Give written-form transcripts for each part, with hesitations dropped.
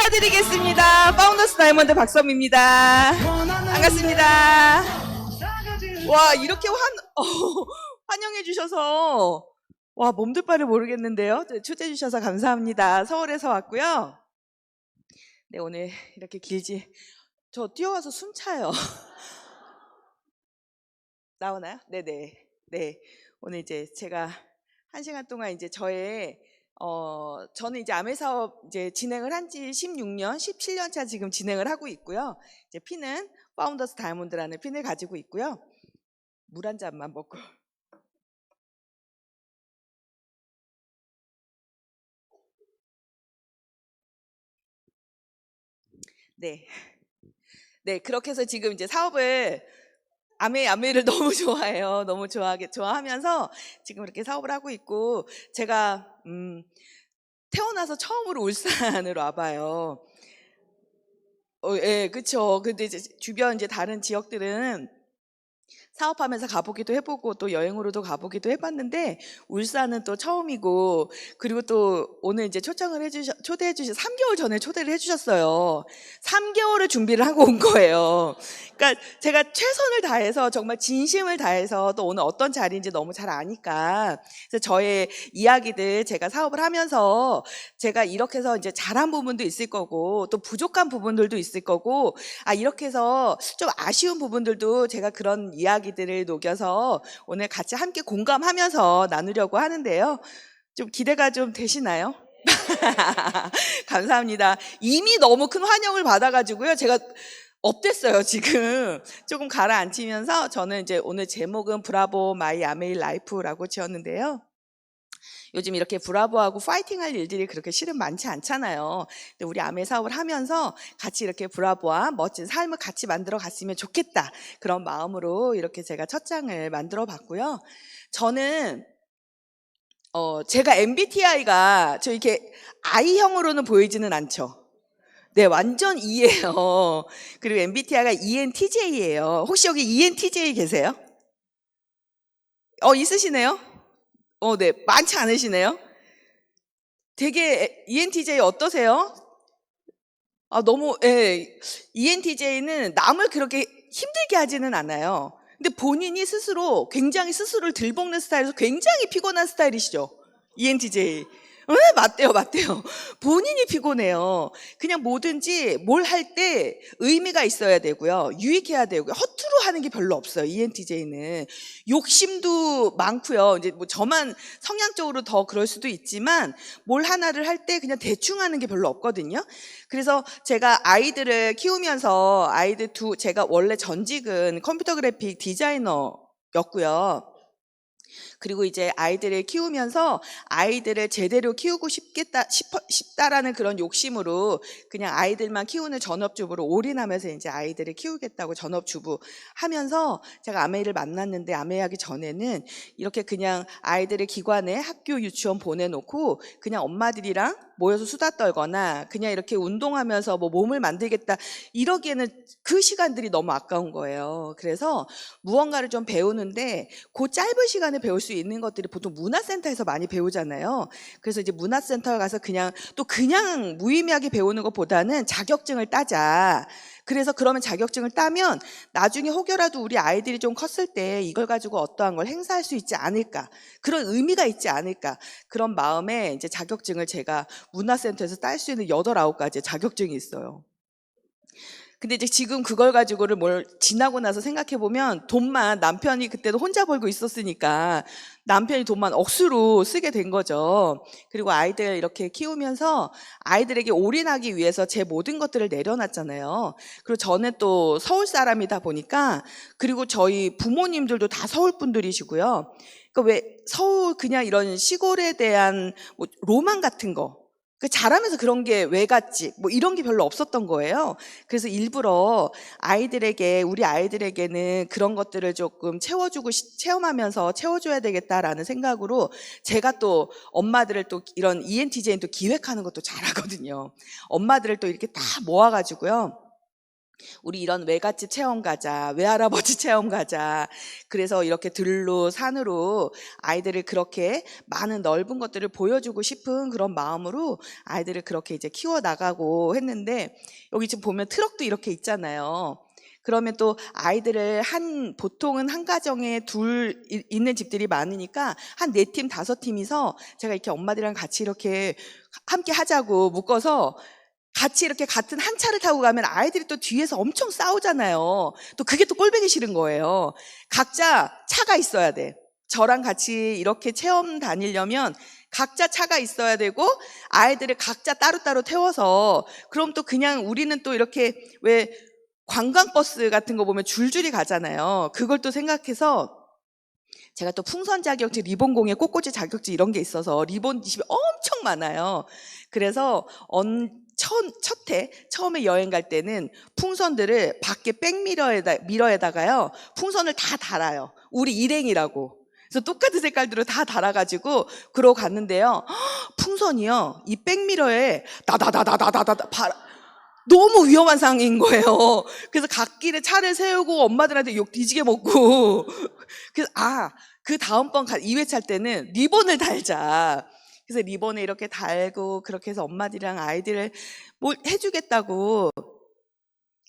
인사드리겠습니다. 파운더스 다이아몬드 박선미입니다. 반갑습니다. 와, 이렇게 환영해 주셔서 와, 몸둘 바를 모르겠는데요. 초대해 주셔서 감사합니다. 서울에서 왔고요. 네, 오늘 이렇게 길지. 저 뛰어와서 숨 차요. 나오나요? 네네. 네. 오늘 이제 제가 1시간 동안 이제 저는 이제 아메 사업 이제 진행을 한 지 16년, 17년 차 지금 진행을 하고 있고요. 이제 핀은 파운더스 다이아몬드라는 핀을 가지고 있고요. 물 한 잔만 먹고. 네. 네, 그렇게 해서 지금 이제 사업을 아메를 너무 좋아해요. 너무 좋아하면서 지금 이렇게 사업을 하고 있고, 제가 태어나서 처음으로 울산으로 와봐요. 예, 그쵸. 근데 이제 주변 이제 다른 지역들은 사업하면서 가보기도 해보고 또 여행으로도 가보기도 해봤는데 울산은 또 처음이고, 그리고 또 오늘 이제 초대해 주셔 3개월 전에 초대를 해주셨어요. 3개월을 준비를 하고 온 거예요. 그러니까 제가 최선을 다해서 정말 진심을 다해서 또 오늘 어떤 자리인지 너무 잘 아니까, 그래서 저의 이야기들 제가 사업을 하면서 제가 이렇게 해서 이제 잘한 부분도 있을 거고 또 부족한 부분들도 있을 거고, 이렇게 해서 좀 아쉬운 부분들도 제가 그런 이야기들을 녹여서 오늘 같이 함께 공감하면서 나누려고 하는데요. 좀 기대가 좀 되시나요? 감사합니다. 이미 너무 큰 환영을 받아가지고요. 제가 업됐어요, 지금. 조금 가라앉히면서 저는 이제 오늘 제목은 브라보 마이 아메이 라이프라고 지었는데요. 요즘 이렇게 브라보하고 파이팅할 일들이 그렇게 실은 많지 않잖아요. 근데 우리 아메 사업을 하면서 같이 이렇게 브라보와 멋진 삶을 같이 만들어 갔으면 좋겠다. 그런 마음으로 이렇게 제가 첫 장을 만들어 봤고요. 저는 제가 MBTI가 저 이렇게 I형으로는 보이지는 않죠. 네, 완전 E예요. 그리고 MBTI가 ENTJ예요. 혹시 여기 ENTJ 계세요? 있으시네요? 네, 많지 않으시네요? 되게 ENTJ 어떠세요? 너무, 예. ENTJ는 남을 그렇게 힘들게 하지는 않아요. 근데 본인이 스스로 굉장히 스스로를 들볶는 스타일에서 굉장히 피곤한 스타일이시죠? ENTJ. 네, 맞대요. 본인이 피곤해요. 그냥 뭐든지 뭘 할 때 의미가 있어야 되고요. 유익해야 되고요. 허투루 하는 게 별로 없어요. ENTJ는. 욕심도 많고요. 이제 뭐 저만 성향적으로 더 그럴 수도 있지만 뭘 하나를 할 때 그냥 대충 하는 게 별로 없거든요. 그래서 제가 아이들을 키우면서 제가 원래 전직은 컴퓨터 그래픽 디자이너였고요. 그리고 이제 아이들을 키우면서 아이들을 제대로 키우고 싶다라는 그런 욕심으로 그냥 아이들만 키우는 전업주부로 올인하면서 이제 아이들을 키우겠다고 전업주부 하면서 제가 아메이를 만났는데, 아메이하기 전에는 이렇게 그냥 아이들을 기관에 학교 유치원 보내놓고 그냥 엄마들이랑 모여서 수다 떨거나 그냥 이렇게 운동하면서 뭐 몸을 만들겠다 이러기에는 그 시간들이 너무 아까운 거예요. 그래서 무언가를 좀 배우는데 그 짧은 시간에 배울 수 있는 것들이 보통 문화센터에서 많이 배우잖아요. 그래서 이제 문화센터에 가서 그냥 무의미하게 배우는 것보다는 자격증을 따자. 그래서 그러면 자격증을 따면 나중에 혹여라도 우리 아이들이 좀 컸을 때 이걸 가지고 어떠한 걸 행사할 수 있지 않을까, 그런 의미가 있지 않을까, 그런 마음에 이제 자격증을 제가 문화센터에서 딸 수 있는 8, 9가지의 자격증이 있어요. 근데 이제 지금 그걸 가지고를 지나고 나서 생각해보면 돈만, 남편이 그때도 혼자 벌고 있었으니까 남편이 돈만 억수로 쓰게 된 거죠. 그리고 아이들 이렇게 키우면서 아이들에게 올인하기 위해서 제 모든 것들을 내려놨잖아요. 그리고 저는 또 서울 사람이다 보니까, 그리고 저희 부모님들도 다 서울 분들이시고요. 그러니까 왜 서울 그냥 이런 시골에 대한 뭐 로망 같은 거, 잘하면서 그런 게 왜 갔지? 뭐 이런 게 별로 없었던 거예요. 그래서 일부러 우리 아이들에게는 그런 것들을 조금 체험하면서 채워줘야 되겠다라는 생각으로 제가 또 엄마들을 또 이런 ENTJ는 또 기획하는 것도 잘하거든요. 엄마들을 또 이렇게 다 모아가지고요. 우리 이런 외갓집 체험 가자, 외할아버지 체험 가자. 그래서 이렇게 들로 산으로 아이들을 그렇게 많은 넓은 것들을 보여주고 싶은 그런 마음으로 아이들을 그렇게 이제 키워 나가고 했는데, 여기 지금 보면 트럭도 이렇게 있잖아요. 그러면 또 아이들을 보통은 한 가정에 둘 있는 집들이 많으니까 한 4팀, 5팀이서 제가 이렇게 엄마들이랑 같이 이렇게 함께 하자고 묶어서 같이 이렇게 같은 한 차를 타고 가면 아이들이 또 뒤에서 엄청 싸우잖아요. 또 그게 또 꼴보기 싫은 거예요. 각자 차가 있어야 돼. 저랑 같이 이렇게 체험 다니려면 각자 차가 있어야 되고 아이들을 각자 따로따로 태워서, 그럼 또 그냥 우리는 또 이렇게 왜 관광버스 같은 거 보면 줄줄이 가잖아요. 그걸 또 생각해서 제가 또 풍선 자격증, 리본공예, 꽃꽂이 자격증 이런 게 있어서 리본 집이 엄청 많아요. 그래서 처음에 여행 갈 때는 풍선들을 밖에 미러에다가요, 풍선을 다 달아요. 우리 일행이라고. 그래서 똑같은 색깔들로 다 달아가지고 그러고 갔는데요. 풍선이요, 이 백미러에 나다다다다다다 너무 위험한 상황인 거예요. 그래서 갓길에 차를 세우고 엄마들한테 욕 뒤지게 먹고. 그래서 그 다음번 2회차 때는 리본을 달자. 그래서 리본을 이렇게 달고 그렇게 해서 엄마들이랑 아이들을 뭘 해주겠다고.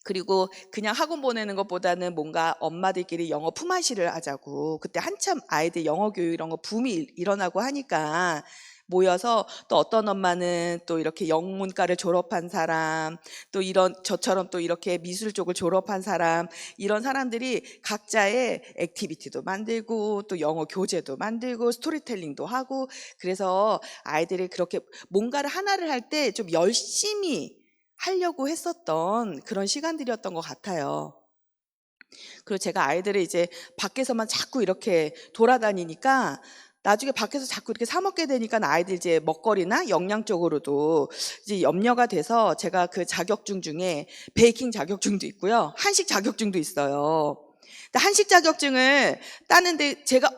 그리고 그냥 학원 보내는 것보다는 뭔가 엄마들끼리 영어 품앗이를 하자고. 그때 한참 아이들 영어 교육 이런 거 붐이 일어나고 하니까 모여서, 또 어떤 엄마는 또 이렇게 영문과를 졸업한 사람, 또 저처럼 또 이렇게 미술 쪽을 졸업한 사람, 이런 사람들이 각자의 액티비티도 만들고 또 영어 교재도 만들고 스토리텔링도 하고, 그래서 아이들이 그렇게 뭔가를 하나를 할 때 좀 열심히 하려고 했었던 그런 시간들이었던 것 같아요. 그리고 제가 아이들을 이제 밖에서만 자꾸 이렇게 돌아다니니까 나중에 밖에서 자꾸 이렇게 사 먹게 되니까 아이들 이제 먹거리나 영양 쪽으로도 이제 염려가 돼서 제가 그 자격증 중에 베이킹 자격증도 있고요, 한식 자격증도 있어요. 근데 한식 자격증을 따는데 제가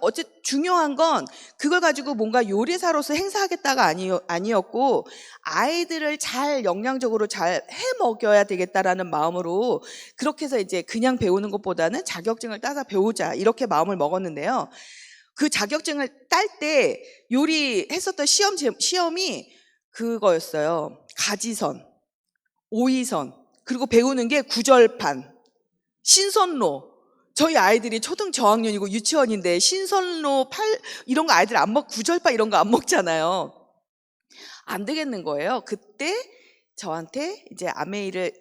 중요한 건 그걸 가지고 뭔가 요리사로서 행사하겠다가 아니었고, 아이들을 잘 영양적으로 잘 해 먹여야 되겠다라는 마음으로 그렇게 해서 이제 그냥 배우는 것보다는 자격증을 따서 배우자, 이렇게 마음을 먹었는데요. 그 자격증을 딸 때 요리했었던 시험이 그거였어요. 가지선, 오이선, 그리고 배우는 게 구절판, 신선로. 저희 아이들이 초등 저학년이고 유치원인데 신선로, 이런 거 아이들 안 구절판 이런 거 안 먹잖아요. 안 되겠는 거예요. 그때 저한테 이제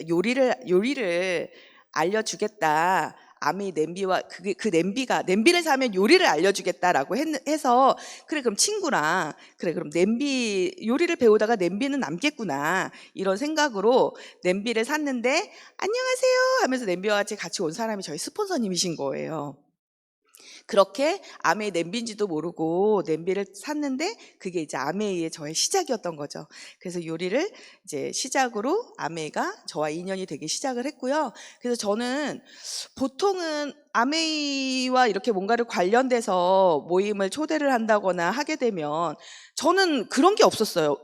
요리를 알려주겠다. 아메이 냄비와 그 냄비를 사면 요리를 알려주겠다라고 해서, 그래 그럼 친구랑 그럼 냄비 요리를 배우다가 냄비는 남겠구나, 이런 생각으로 냄비를 샀는데, 안녕하세요 하면서 냄비와 같이 온 사람이 저희 스폰서님이신 거예요. 그렇게 아메이 냄비인지도 모르고 냄비를 샀는데 그게 이제 아메이의 저의 시작이었던 거죠. 그래서 요리를 이제 시작으로 아메이가 저와 인연이 되기 시작을 했고요. 그래서 저는 보통은 아메이와 이렇게 뭔가를 관련돼서 모임을 초대를 한다거나 하게 되면 저는 그런 게 없었어요.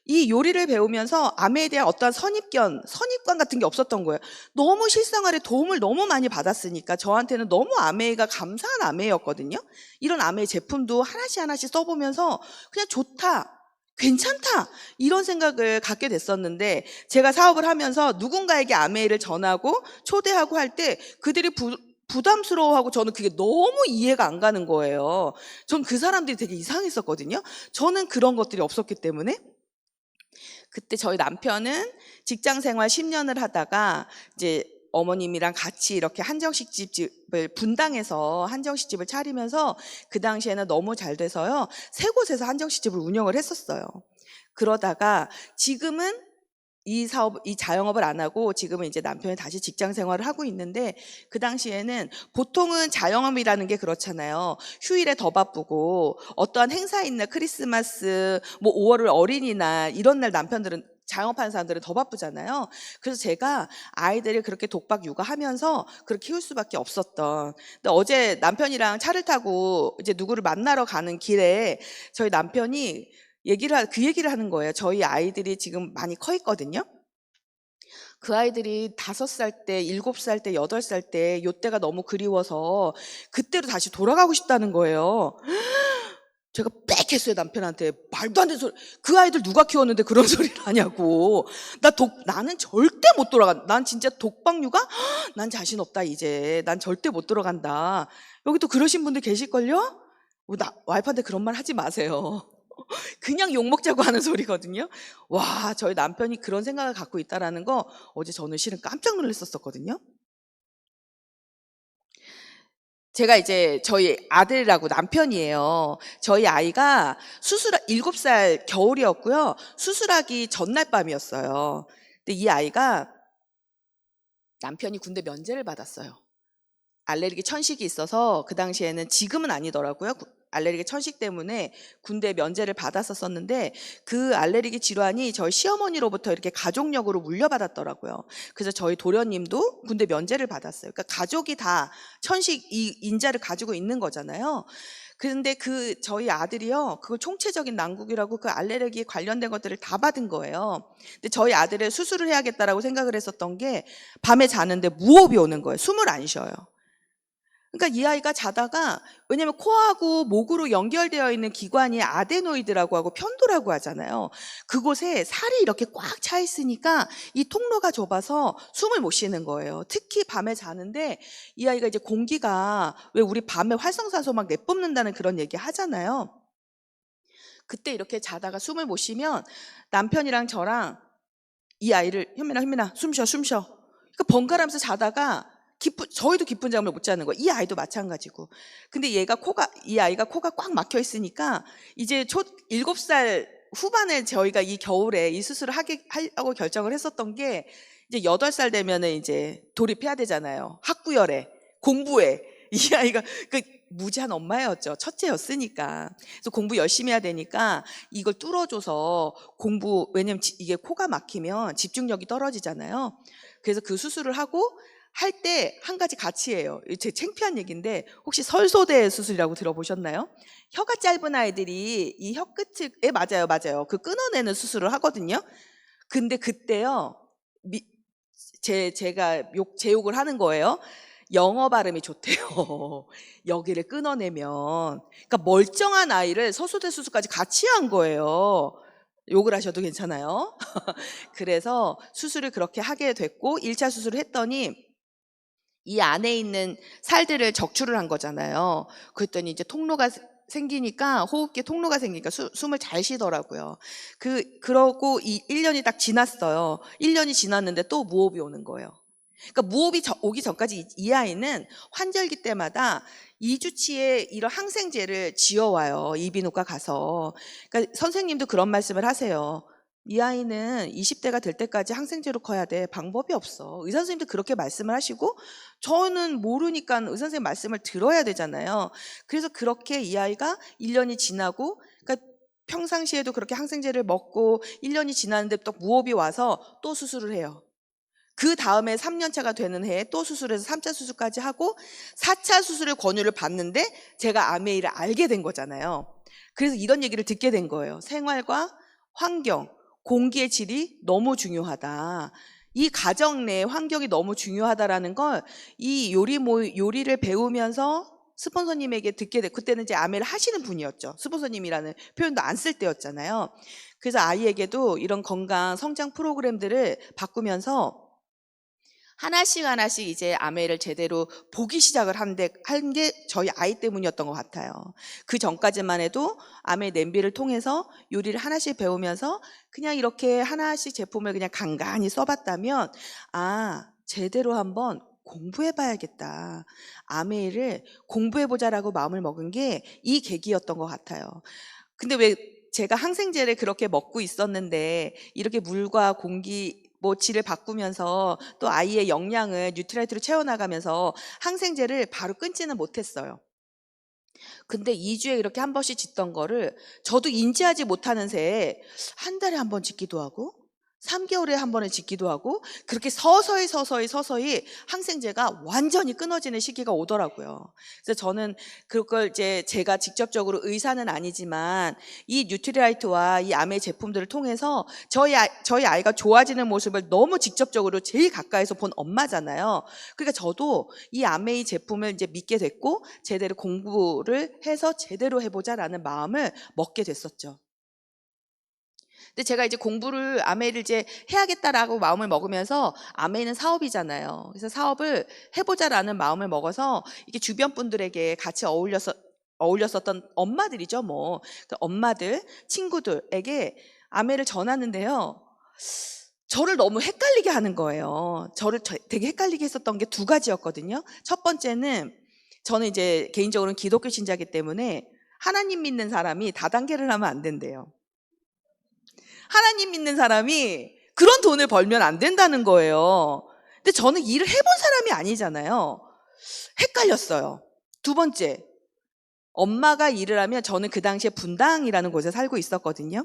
이 요리를 배우면서 아메에 대한 어떠한 선입관 같은 게 없었던 거예요. 너무 실생활에 도움을 너무 많이 받았으니까 저한테는 너무 아메이가 감사한 아메이였거든요. 이런 아메이 제품도 하나씩 써보면서 그냥 좋다, 괜찮다, 이런 생각을 갖게 됐었는데, 제가 사업을 하면서 누군가에게 아메이를 전하고 초대하고 할 때 그들이 부담스러워하고 저는 그게 너무 이해가 안 가는 거예요. 전 그 사람들이 되게 이상했었거든요. 저는 그런 것들이 없었기 때문에. 그때 저희 남편은 직장 생활 10년을 하다가 이제 어머님이랑 같이 이렇게 한정식집을 분당해서 한정식집을 차리면서, 그 당시에는 너무 잘 돼서요, 3곳에서 한정식집을 운영을 했었어요. 그러다가 지금은 이 자영업을 안 하고 지금은 이제 남편이 다시 직장 생활을 하고 있는데, 그 당시에는 보통은 자영업이라는 게 그렇잖아요. 휴일에 더 바쁘고 어떠한 행사 있는 크리스마스, 뭐 5월 어린이날 이런 날 남편들은, 자영업하는 사람들은 더 바쁘잖아요. 그래서 제가 아이들을 그렇게 독박 육아하면서 그렇게 키울 수밖에 없었던. 근데 어제 남편이랑 차를 타고 이제 누구를 만나러 가는 길에 저희 남편이 그 얘기를 하는 거예요. 저희 아이들이 지금 많이 커 있거든요. 그 아이들이 5살 때, 7살 때, 8살 때 요때가 너무 그리워서 그때로 다시 돌아가고 싶다는 거예요. 제가 빽 했어요, 남편한테. 말도 안 되는 소리. 그 아이들 누가 키웠는데 그런 소리를 하냐고. 나는 절대 못 돌아간다. 난 진짜 독박육아? 난 자신 없다, 이제. 난 절대 못 돌아간다. 여기 또 그러신 분들 계실걸요? 와이프한테 그런 말 하지 마세요. 그냥 욕먹자고 하는 소리거든요. 와, 저희 남편이 그런 생각을 갖고 있다라는 거 어제 저는 실은 깜짝 놀랐었거든요. 제가 이제 저희 아들하고 남편이에요. 저희 아이가 7살 겨울이었고요. 수술하기 전날 밤이었어요. 근데 이 아이가 남편이 군대 면제를 받았어요. 알레르기 천식이 있어서 그 당시에는, 지금은 아니더라고요. 알레르기 천식 때문에 군대 면제를 받았었는데 그 알레르기 질환이 저희 시어머니로부터 이렇게 가족력으로 물려받았더라고요. 그래서 저희 도련님도 군대 면제를 받았어요. 그러니까 가족이 다 천식 이 인자를 가지고 있는 거잖아요. 그런데 저희 아들이요, 그걸 총체적인 난국이라고 그 알레르기에 관련된 것들을 다 받은 거예요. 근데 저희 아들을 수술을 해야겠다라고 생각을 했었던 게, 밤에 자는데 무호흡이 오는 거예요. 숨을 안 쉬어요. 그러니까 이 아이가 자다가, 왜냐면 코하고 목으로 연결되어 있는 기관이 아데노이드라고 하고 편도라고 하잖아요. 그곳에 살이 이렇게 꽉 차 있으니까 이 통로가 좁아서 숨을 못 쉬는 거예요. 특히 밤에 자는데 이 아이가 이제 공기가, 왜 우리 밤에 활성산소 막 내뿜는다는 그런 얘기 하잖아요. 그때 이렇게 자다가 숨을 못 쉬면 남편이랑 저랑 이 아이를, 현민아 숨 쉬어. 그러니까 번갈아가면서 자다가 저희도 깊은 잠을 못 자는 거예요. 이 아이도 마찬가지고. 근데 이 아이가 코가 꽉 막혀 있으니까 이제 7살 후반에 저희가 이 겨울에 이 수술을 하려고 결정을 했었던 게, 이제 8살 되면은 이제 돌입해야 되잖아요. 학구열에, 공부에. 이 아이가 무지한 엄마였죠. 첫째였으니까. 그래서 공부 열심히 해야 되니까 이걸 뚫어줘서 왜냐면 이게 코가 막히면 집중력이 떨어지잖아요. 그래서 그 수술을 하고 할 때 한 가지 가치예요. 제 창피한 얘기인데, 혹시 설소대 수술이라고 들어보셨나요? 혀가 짧은 아이들이 이 혀 끝을, 맞아요. 그 끊어내는 수술을 하거든요. 근데 그때요, 제가 제 욕을 하는 거예요. 영어 발음이 좋대요. 여기를 끊어내면. 그러니까 멀쩡한 아이를 서소대 수술까지 같이 한 거예요. 욕을 하셔도 괜찮아요. 그래서 수술을 그렇게 하게 됐고, 1차 수술을 했더니 이 안에 있는 살들을 적출을 한 거잖아요. 그랬더니 이제 통로가 생기니까, 호흡기 통로가 생기니까 숨을 잘 쉬더라고요. 그러고 1년이 딱 지났어요. 1년이 지났는데 또 무호흡이 오는 거예요. 그러니까 무호흡이 오기 전까지 이 아이는 환절기 때마다 2주치의 이런 항생제를 지어와요. 이비인후과 가서. 그러니까 선생님도 그런 말씀을 하세요. 이 아이는 20대가 될 때까지 항생제로 커야 돼. 방법이 없어. 의사 선생님도 그렇게 말씀을 하시고, 저는 모르니까 의사 선생님 말씀을 들어야 되잖아요. 그래서 그렇게 이 아이가 1년이 지나고, 그러니까 평상시에도 그렇게 항생제를 먹고 1년이 지났는데 또 무호흡이 와서 또 수술을 해요. 그 다음에 3년차가 되는 해에 또 수술해서 3차 수술까지 하고 4차 수술의 권유를 받는데, 제가 아메이를 알게 된 거잖아요. 그래서 이런 얘기를 듣게 된 거예요. 생활과 환경, 공기의 질이 너무 중요하다. 이 가정 내 환경이 너무 중요하다라는 걸 이 요리를 배우면서 스폰서님에게 듣게 돼. 그때는 이제 아메를 하시는 분이었죠. 스폰서님이라는 표현도 안 쓸 때였잖아요. 그래서 아이에게도 이런 건강 성장 프로그램들을 바꾸면서 하나씩 이제 아메를 제대로 보기 시작을 한 게 저희 아이 때문이었던 것 같아요. 그 전까지만 해도 아메 냄비를 통해서 요리를 하나씩 배우면서 그냥 이렇게 하나씩 제품을 그냥 간간히 써봤다면, 제대로 한번 공부해봐야겠다. 아메를 공부해보자라고 마음을 먹은 게 이 계기였던 것 같아요. 근데 왜 제가 항생제를 그렇게 먹고 있었는데 이렇게 물과 공기 질을 바꾸면서 또 아이의 영양을 뉴트라이트로 채워나가면서 항생제를 바로 끊지는 못했어요. 근데 2주에 이렇게 한 번씩 짓던 거를 저도 인지하지 못하는 새에 한 달에 한 번 짓기도 하고 3개월에 한 번에 짓기도 하고 그렇게 서서히 항생제가 완전히 끊어지는 시기가 오더라고요. 그래서 저는 그걸 이제 제가 직접적으로 의사는 아니지만 이 뉴트리라이트와 이 아메이 제품들을 통해서 저희 아이가 좋아지는 모습을 너무 직접적으로 제일 가까이서 본 엄마잖아요. 그러니까 저도 이 아메이 제품을 이제 믿게 됐고 제대로 공부를 해서 제대로 해보자라는 마음을 먹게 됐었죠. 근데 제가 이제 공부를 아메이를 이제 해야겠다라고 마음을 먹으면서 아메이는 사업이잖아요. 그래서 사업을 해보자라는 마음을 먹어서 이게 주변 분들에게 같이 어울렸었던 엄마들이죠, 뭐. 그 엄마들, 친구들에게 아메이를 전하는데요. 저를 너무 헷갈리게 하는 거예요. 저를 되게 헷갈리게 했었던 게 2가지였거든요. 첫 번째는 저는 이제 개인적으로는 기독교 신자이기 때문에 하나님 믿는 사람이 다단계를 하면 안 된대요. 하나님 믿는 사람이 그런 돈을 벌면 안 된다는 거예요. 근데 저는 일을 해본 사람이 아니잖아요. 헷갈렸어요. 2번째, 엄마가 일을 하면 저는 그 당시에 분당이라는 곳에 살고 있었거든요.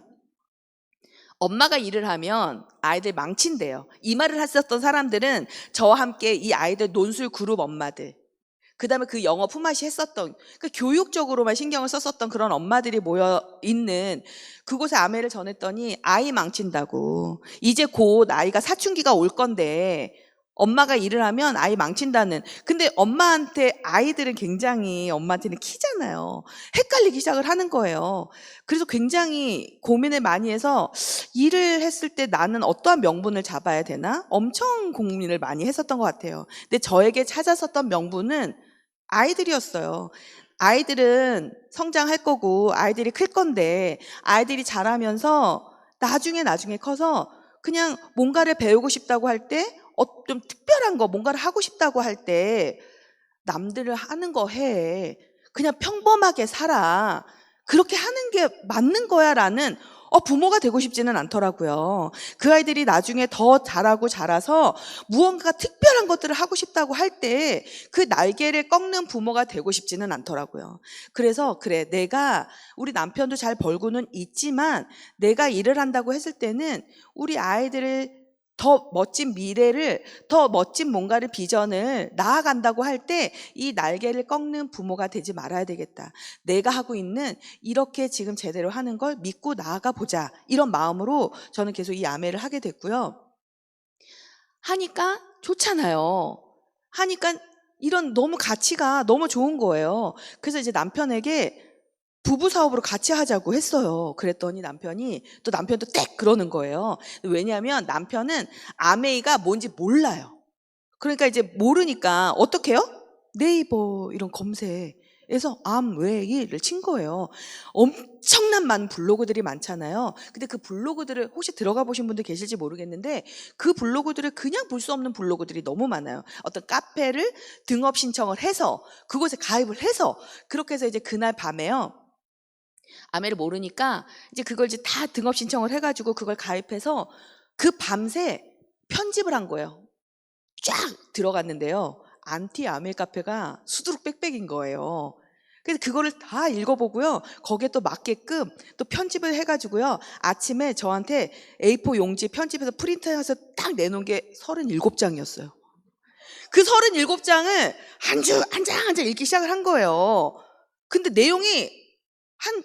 엄마가 일을 하면 아이들 망친대요. 이 말을 했었던 사람들은 저와 함께 이 아이들 논술 그룹 엄마들, 그 다음에 그 영어 품앗이 했었던, 그러니까 교육적으로만 신경을 썼었던 그런 엄마들이 모여있는 그곳에 아메를 전했더니 아이 망친다고. 이제 곧 아이가 사춘기가 올 건데 엄마가 일을 하면 아이 망친다는. 근데 엄마한테 아이들은 굉장히 엄마한테는 키잖아요. 헷갈리기 시작을 하는 거예요. 그래서 굉장히 고민을 많이 해서 일을 했을 때 나는 어떠한 명분을 잡아야 되나? 엄청 고민을 많이 했었던 것 같아요. 근데 저에게 찾았었던 명분은 아이들이었어요. 아이들은 성장할 거고 아이들이 클 건데 아이들이 자라면서 나중에 커서 그냥 뭔가를 배우고 싶다고 할 때 좀 특별한 거 뭔가를 하고 싶다고 할 때 남들을 하는 거 해. 그냥 평범하게 살아. 그렇게 하는 게 맞는 거야 라는 부모가 되고 싶지는 않더라고요. 그 아이들이 나중에 더 자라고 자라서 무언가 특별한 것들을 하고 싶다고 할 때 그 날개를 꺾는 부모가 되고 싶지는 않더라고요. 그래서 그래, 우리 남편도 잘 벌고는 있지만 내가 일을 한다고 했을 때는 우리 아이들을 더 멋진 미래를, 더 멋진 뭔가를, 비전을 나아간다고 할 때 이 날개를 꺾는 부모가 되지 말아야 되겠다. 내가 하고 있는 이렇게 지금 제대로 하는 걸 믿고 나아가 보자. 이런 마음으로 저는 계속 이 아메를 하게 됐고요. 하니까 좋잖아요. 하니까 이런 너무 가치가 너무 좋은 거예요. 그래서 이제 남편에게 부부 사업으로 같이 하자고 했어요. 그랬더니 남편도 땡 그러는 거예요. 왜냐하면 남편은 아메이가 뭔지 몰라요. 그러니까 이제 모르니까 어떻게 해요? 네이버 이런 검색에서 암웨이를 친 거예요. 엄청난 많은 블로그들이 많잖아요. 근데 그 블로그들을 혹시 들어가 보신 분들 계실지 모르겠는데 그 블로그들을 그냥 볼 수 없는 블로그들이 너무 많아요. 어떤 카페를 등업 신청을 해서 그곳에 가입을 해서 그렇게 해서 이제 그날 밤에요. 아메를 모르니까 이제 그걸 이제 다 등업 신청을 해가지고 그걸 가입해서 그 밤새 편집을 한 거예요. 쫙 들어갔는데요. 안티 아메 카페가 수두룩 빽빽인 거예요. 그래서 그거를 다 읽어보고요. 거기에 또 맞게끔 또 편집을 해가지고요. 아침에 저한테 A4 용지 편집해서 프린트해서 딱 내놓은 게 37장이었어요. 그 37장을 한 장 읽기 시작을 한 거예요. 근데 내용이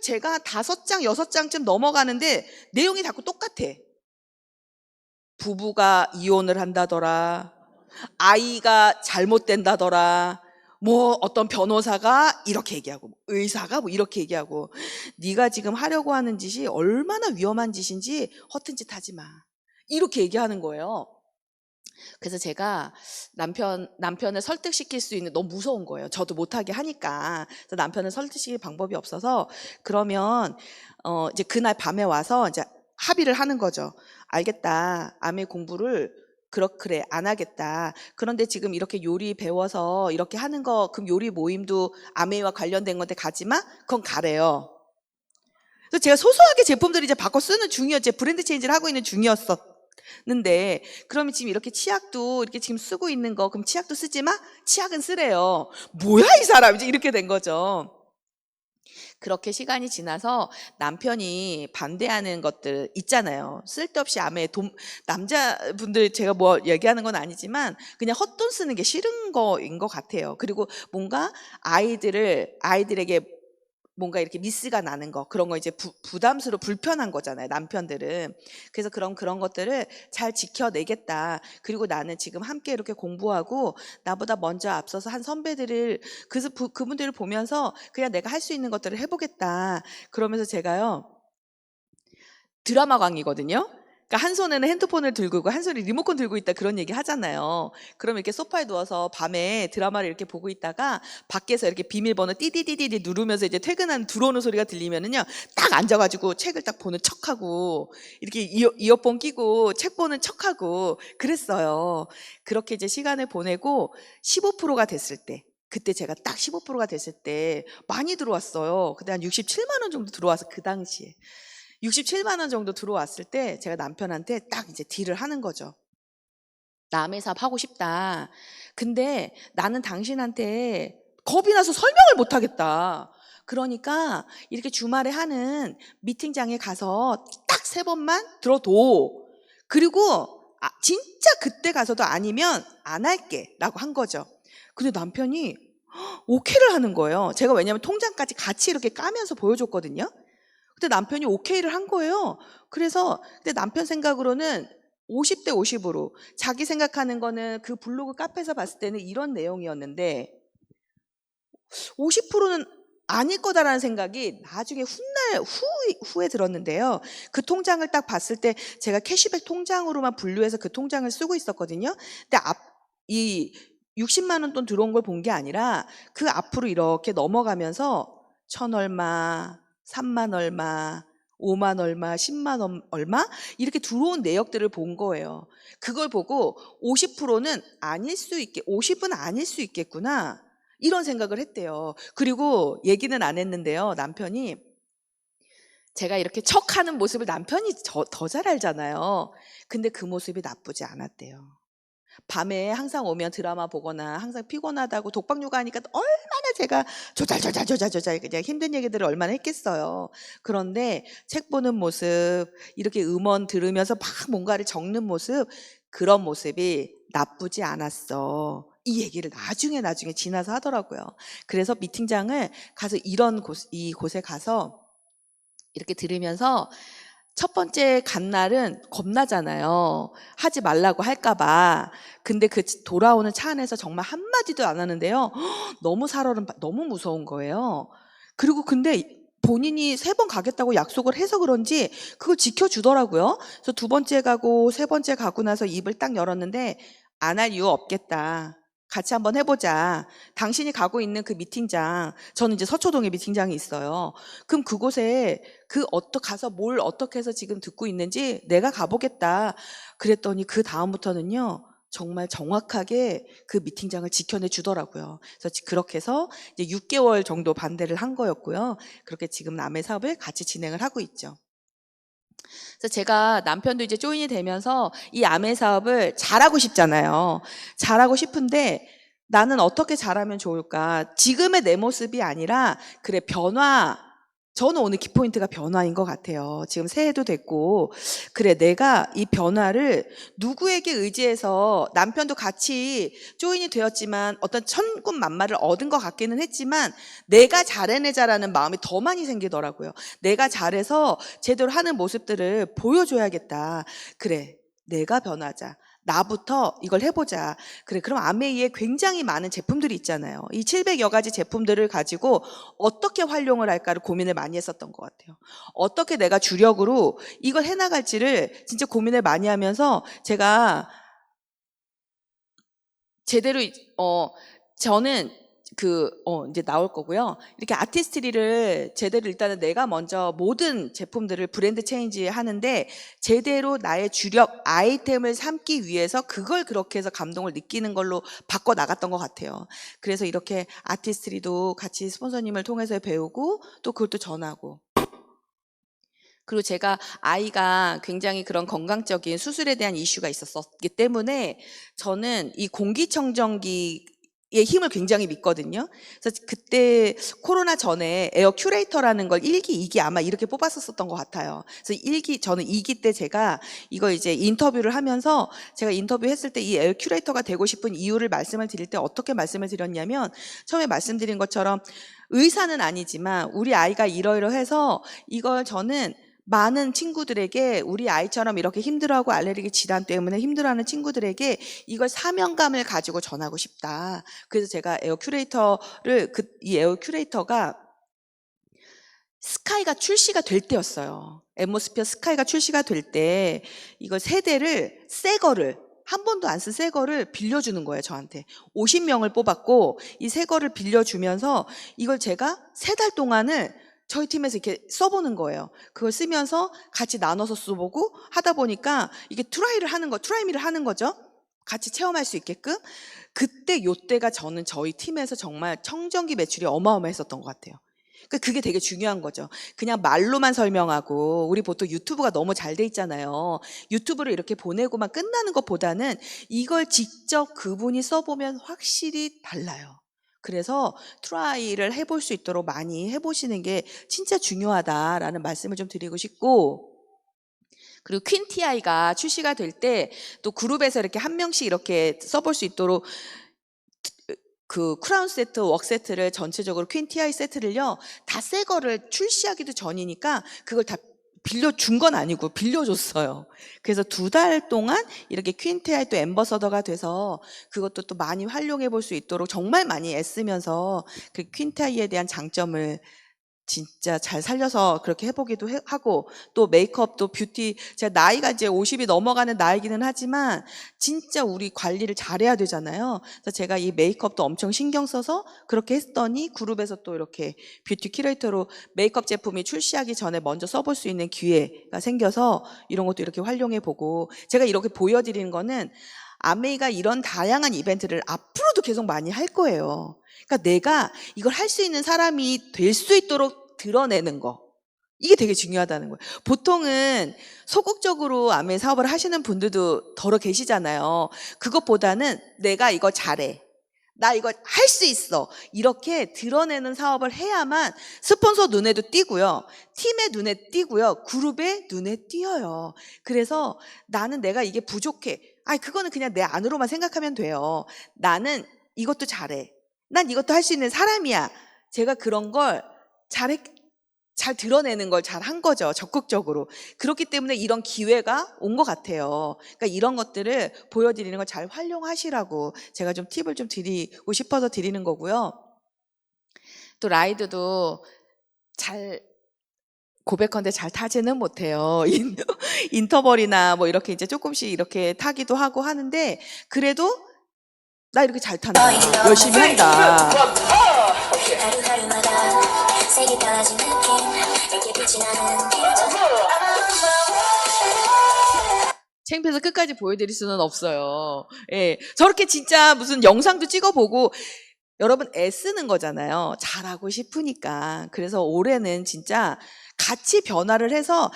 제가 5장, 6장쯤 넘어가는데 내용이 자꾸 똑같아. 부부가 이혼을 한다더라. 아이가 잘못된다더라. 뭐 어떤 변호사가 이렇게 얘기하고 의사가 뭐 이렇게 얘기하고 네가 지금 하려고 하는 짓이 얼마나 위험한 짓인지 허튼 짓 하지 마. 이렇게 얘기하는 거예요. 그래서 제가 남편을 설득시킬 수 있는, 너무 무서운 거예요. 저도 못하게 하니까. 그래서 남편을 설득시킬 방법이 없어서 그러면 이제 그날 밤에 와서 이제 합의를 하는 거죠. 알겠다. 아메 공부를 그래 안 하겠다. 그런데 지금 이렇게 요리 배워서 이렇게 하는 거, 그럼 요리 모임도 아메와 관련된 건데 가지 마? 그건 가래요. 그래서 제가 소소하게 제품들을 이제 바꿔 쓰는 중이었지, 브랜드 체인지를 하고 있는 중이었었는데, 그러면 지금 이렇게 치약도 이렇게 지금 쓰고 있는 거, 그럼 치약도 쓰지 마? 치약은 쓰래요. 뭐야 이 사람, 이제 이렇게 된 거죠. 그렇게 시간이 지나서 남편이 반대하는 것들 있잖아요. 쓸데없이 남자분들 제가 뭐 얘기하는 건 아니지만 그냥 헛돈 쓰는 게 싫은 거인 것 같아요. 그리고 뭔가 아이들에게 뭔가 이렇게 미스가 나는 거, 그런 거 이제 부담스러워 불편한 거잖아요, 남편들은. 그래서 그런 것들을 잘 지켜내겠다. 그리고 나는 지금 함께 이렇게 공부하고 나보다 먼저 앞서서 한 선배들을, 그분들을 보면서 그냥 내가 할 수 있는 것들을 해보겠다. 그러면서 제가요, 드라마 광이거든요. 그러니까 한 손에는 핸드폰을 들고 있고 한 손에 리모컨 들고 있다, 그런 얘기 하잖아요. 그럼 이렇게 소파에 누워서 밤에 드라마를 이렇게 보고 있다가 밖에서 이렇게 비밀번호 띠디디디디 누르면서 이제 들어오는 소리가 들리면은요, 딱 앉아가지고 책을 딱 보는 척하고 이렇게 이어폰 끼고 책 보는 척하고 그랬어요. 그렇게 이제 시간을 보내고 15%가 됐을 때, 그때 제가 딱 15%가 됐을 때 많이 들어왔어요. 그때 한 67만 원 정도 들어와서, 그 당시에 67만 원 정도 들어왔을 때 제가 남편한테 딱 이제 딜을 하는 거죠. 남의 사업 하고 싶다. 근데 나는 당신한테 겁이 나서 설명을 못 하겠다. 그러니까 이렇게 주말에 하는 미팅장에 가서 딱 3번만 들어둬. 그리고 진짜 그때 가서도 아니면 안 할게 라고 한 거죠. 근데 남편이 오케이를 하는 거예요. 제가 왜냐면 통장까지 같이 이렇게 까면서 보여줬거든요. 근데 남편이 오케이를 한 거예요. 그래서 근데 남편 생각으로는 50대 50으로, 자기 생각하는 거는 그 블로그 카페에서 봤을 때는 이런 내용이었는데 50%는 아닐 거다라는 생각이 나중에 후에 들었는데요. 그 통장을 딱 봤을 때 제가 캐시백 통장으로만 분류해서 그 통장을 쓰고 있었거든요. 근데 이 60만 원 돈 들어온 걸 본 게 아니라 그 앞으로 이렇게 넘어가면서 1,000 얼마, 3만 얼마, 5만 얼마, 10만 얼마 이렇게 들어온 내역들을 본 거예요. 그걸 보고 50%는 아닐 수 있게, 50은 아닐 수 있겠구나, 이런 생각을 했대요. 그리고 얘기는 안 했는데요, 남편이 제가 이렇게 척하는 모습을 남편이 더 잘 알잖아요. 근데 그 모습이 나쁘지 않았대요. 밤에 항상 오면 드라마 보거나 항상 피곤하다고 독박육아 하니까 얼마나 제가 조잘조잘 그냥 힘든 얘기들을 얼마나 했겠어요. 그런데 책 보는 모습, 이렇게 음원 들으면서 막 뭔가를 적는 모습, 그런 모습이 나쁘지 않았어, 이 얘기를 나중에 지나서 하더라고요. 그래서 미팅장을 가서 이곳에 가서 이렇게 들으면서 첫 번째 간 날은 겁나잖아요. 하지 말라고 할까봐. 근데 그 돌아오는 차 안에서 정말 한마디도 안 하는데요, 너무 무서운 거예요. 그리고 근데 본인이 3번 가겠다고 약속을 해서 그런지 그걸 지켜주더라고요. 그래서 2번째 가고 3번째 가고 나서 입을 딱 열었는데, 안 할 이유 없겠다, 같이 한번 해보자. 당신이 가고 있는 그 미팅장, 저는 이제 서초동에 미팅장이 있어요. 그럼 그곳에 가서 뭘 어떻게 해서 지금 듣고 있는지 내가 가보겠다. 그랬더니 그 다음부터는요, 정말 정확하게 그 미팅장을 지켜내 주더라고요. 그래서 그렇게 해서 이제 6개월 정도 반대를 한 거였고요. 그렇게 지금 남의 사업을 같이 진행을 하고 있죠. 그래서 제가, 남편도 이제 조인이 되면서 이 아메 사업을 잘하고 싶잖아요. 잘하고 싶은데 나는 어떻게 잘하면 좋을까? 지금의 내 모습이 아니라, 그래, 저는 오늘 키포인트가 변화인 것 같아요. 지금 새해도 됐고, 그래, 내가 이 변화를 누구에게 의지해서, 남편도 같이 조인이 되었지만 어떤 천군만마를 얻은 것 같기는 했지만 내가 잘해내자라는 마음이 더 많이 생기더라고요. 내가 잘해서 제대로 하는 모습들을 보여줘야겠다. 그래, 내가 변하자. 나부터 이걸 해보자. 그래, 그럼 아메이에 굉장히 많은 제품들이 있잖아요. 이 700여 가지 제품들을 가지고 어떻게 활용을 할까를 고민을 많이 했었던 것 같아요. 어떻게 내가 주력으로 이걸 해나갈지를 진짜 고민을 많이 하면서 제가 제대로, 저는 이제 나올 거고요. 이렇게 아티스트리를 제대로, 일단은 내가 먼저 모든 제품들을 브랜드 체인지 하는데 제대로 나의 주력 아이템을 삼기 위해서 그걸 그렇게 해서 감동을 느끼는 걸로 바꿔 나갔던 것 같아요. 그래서 이렇게 아티스트리도 같이 스폰서님을 통해서 배우고 또 그것도 전하고, 그리고 제가 아이가 굉장히 그런 건강적인 수술에 대한 이슈가 있었기 때문에 저는 이 공기청정기 힘을 굉장히 믿거든요. 그래서 그때 코로나 전에 에어 큐레이터라는 걸 1기, 2기 아마 이렇게 뽑았었던 것 같아요. 그래서 저는 2기 때 제가 이거 이제 인터뷰를 하면서 제가 인터뷰했을 때 이 에어 큐레이터가 되고 싶은 이유를 말씀을 드릴 때 어떻게 말씀을 드렸냐면 처음에 말씀드린 것처럼 의사는 아니지만 우리 아이가 이러이러해서 이걸 저는 많은 친구들에게 우리 아이처럼 이렇게 힘들어하고 알레르기 질환 때문에 힘들어하는 친구들에게 이걸 사명감을 가지고 전하고 싶다. 그래서 제가 에어 큐레이터를 이 에어 큐레이터가 스카이가 출시가 될 때였어요. 앰모스피어 스카이가 출시가 될 때 이걸 새 거를 한 번도 안 쓴 새 거를 빌려주는 거예요, 저한테. 50명을 뽑았고 이 새 거를 빌려주면서 이걸 제가 3달 동안을 저희 팀에서 이렇게 써보는 거예요. 그걸 쓰면서 같이 나눠서 써보고 하다 보니까 이게 트라이미를 하는 거죠. 같이 체험할 수 있게끔. 요때가 저는 저희 팀에서 정말 청정기 매출이 어마어마했었던 것 같아요. 그게 되게 중요한 거죠. 그냥 말로만 설명하고 우리 보통 유튜브가 너무 잘 돼 있잖아요. 유튜브를 이렇게 보내고만 끝나는 것보다는 이걸 직접 그분이 써보면 확실히 달라요. 그래서 트라이를 해볼 수 있도록 많이 해보시는 게 진짜 중요하다라는 말씀을 좀 드리고 싶고, 그리고 퀸티아이가 출시가 될 때 또 그룹에서 이렇게 한 명씩 이렇게 써볼 수 있도록 그 크라운 세트, 웍 세트를 전체적으로 퀸티아이 세트를요, 다 새 거를 출시하기도 전이니까 그걸 다 빌려준 건 아니고 빌려줬어요. 그래서 2달 동안 이렇게 퀸티아이 또 앰버서더가 돼서 그것도 또 많이 활용해 볼 수 있도록 정말 많이 애쓰면서 그 퀸티아이에 대한 장점을 진짜 잘 살려서 그렇게 해보기도 하고, 또 메이크업도 뷰티, 제가 나이가 이제 50이 넘어가는 나이기는 하지만 진짜 우리 관리를 잘해야 되잖아요. 그래서 제가 이 메이크업도 엄청 신경 써서 그렇게 했더니 그룹에서 또 이렇게 뷰티 큐레이터로 메이크업 제품이 출시하기 전에 먼저 써볼 수 있는 기회가 생겨서 이런 것도 이렇게 활용해보고, 제가 이렇게 보여드리는 거는 아메이가 이런 다양한 이벤트를 앞으로도 계속 많이 할 거예요. 그러니까 내가 이걸 할 수 있는 사람이 될 수 있도록 드러내는 거. 이게 되게 중요하다는 거예요. 보통은 소극적으로 아메이 사업을 하시는 분들도 더러 계시잖아요. 그것보다는 내가 이거 잘해. 나 이거 할 수 있어. 이렇게 드러내는 사업을 해야만 스폰서 눈에도 띄고요. 팀의 눈에 띄고요. 그룹의 눈에 띄어요. 그래서 나는 내가 이게 부족해. 그거는 그냥 내 안으로만 생각하면 돼요. 나는 이것도 잘해. 난 이것도 할 수 있는 사람이야. 제가 그런 걸 잘 드러내는 걸 잘 한 거죠. 적극적으로. 그렇기 때문에 이런 기회가 온 것 같아요. 그러니까 이런 것들을 보여드리는 걸 잘 활용하시라고 제가 좀 팁을 좀 드리고 싶어서 드리는 거고요. 또 라이드도 잘 고백컨대 잘 타지는 못해요. 인터벌이나 뭐 이렇게 이제 조금씩 이렇게 타기도 하고 하는데, 그래도 나 이렇게 잘 탄다. 열심히 한다. 창피해서 끝까지 보여드릴 수는 없어요. 예, 저렇게 진짜 무슨 영상도 찍어보고 여러분 애쓰는 거잖아요. 잘하고 싶으니까. 그래서 올해는 진짜 같이 변화를 해서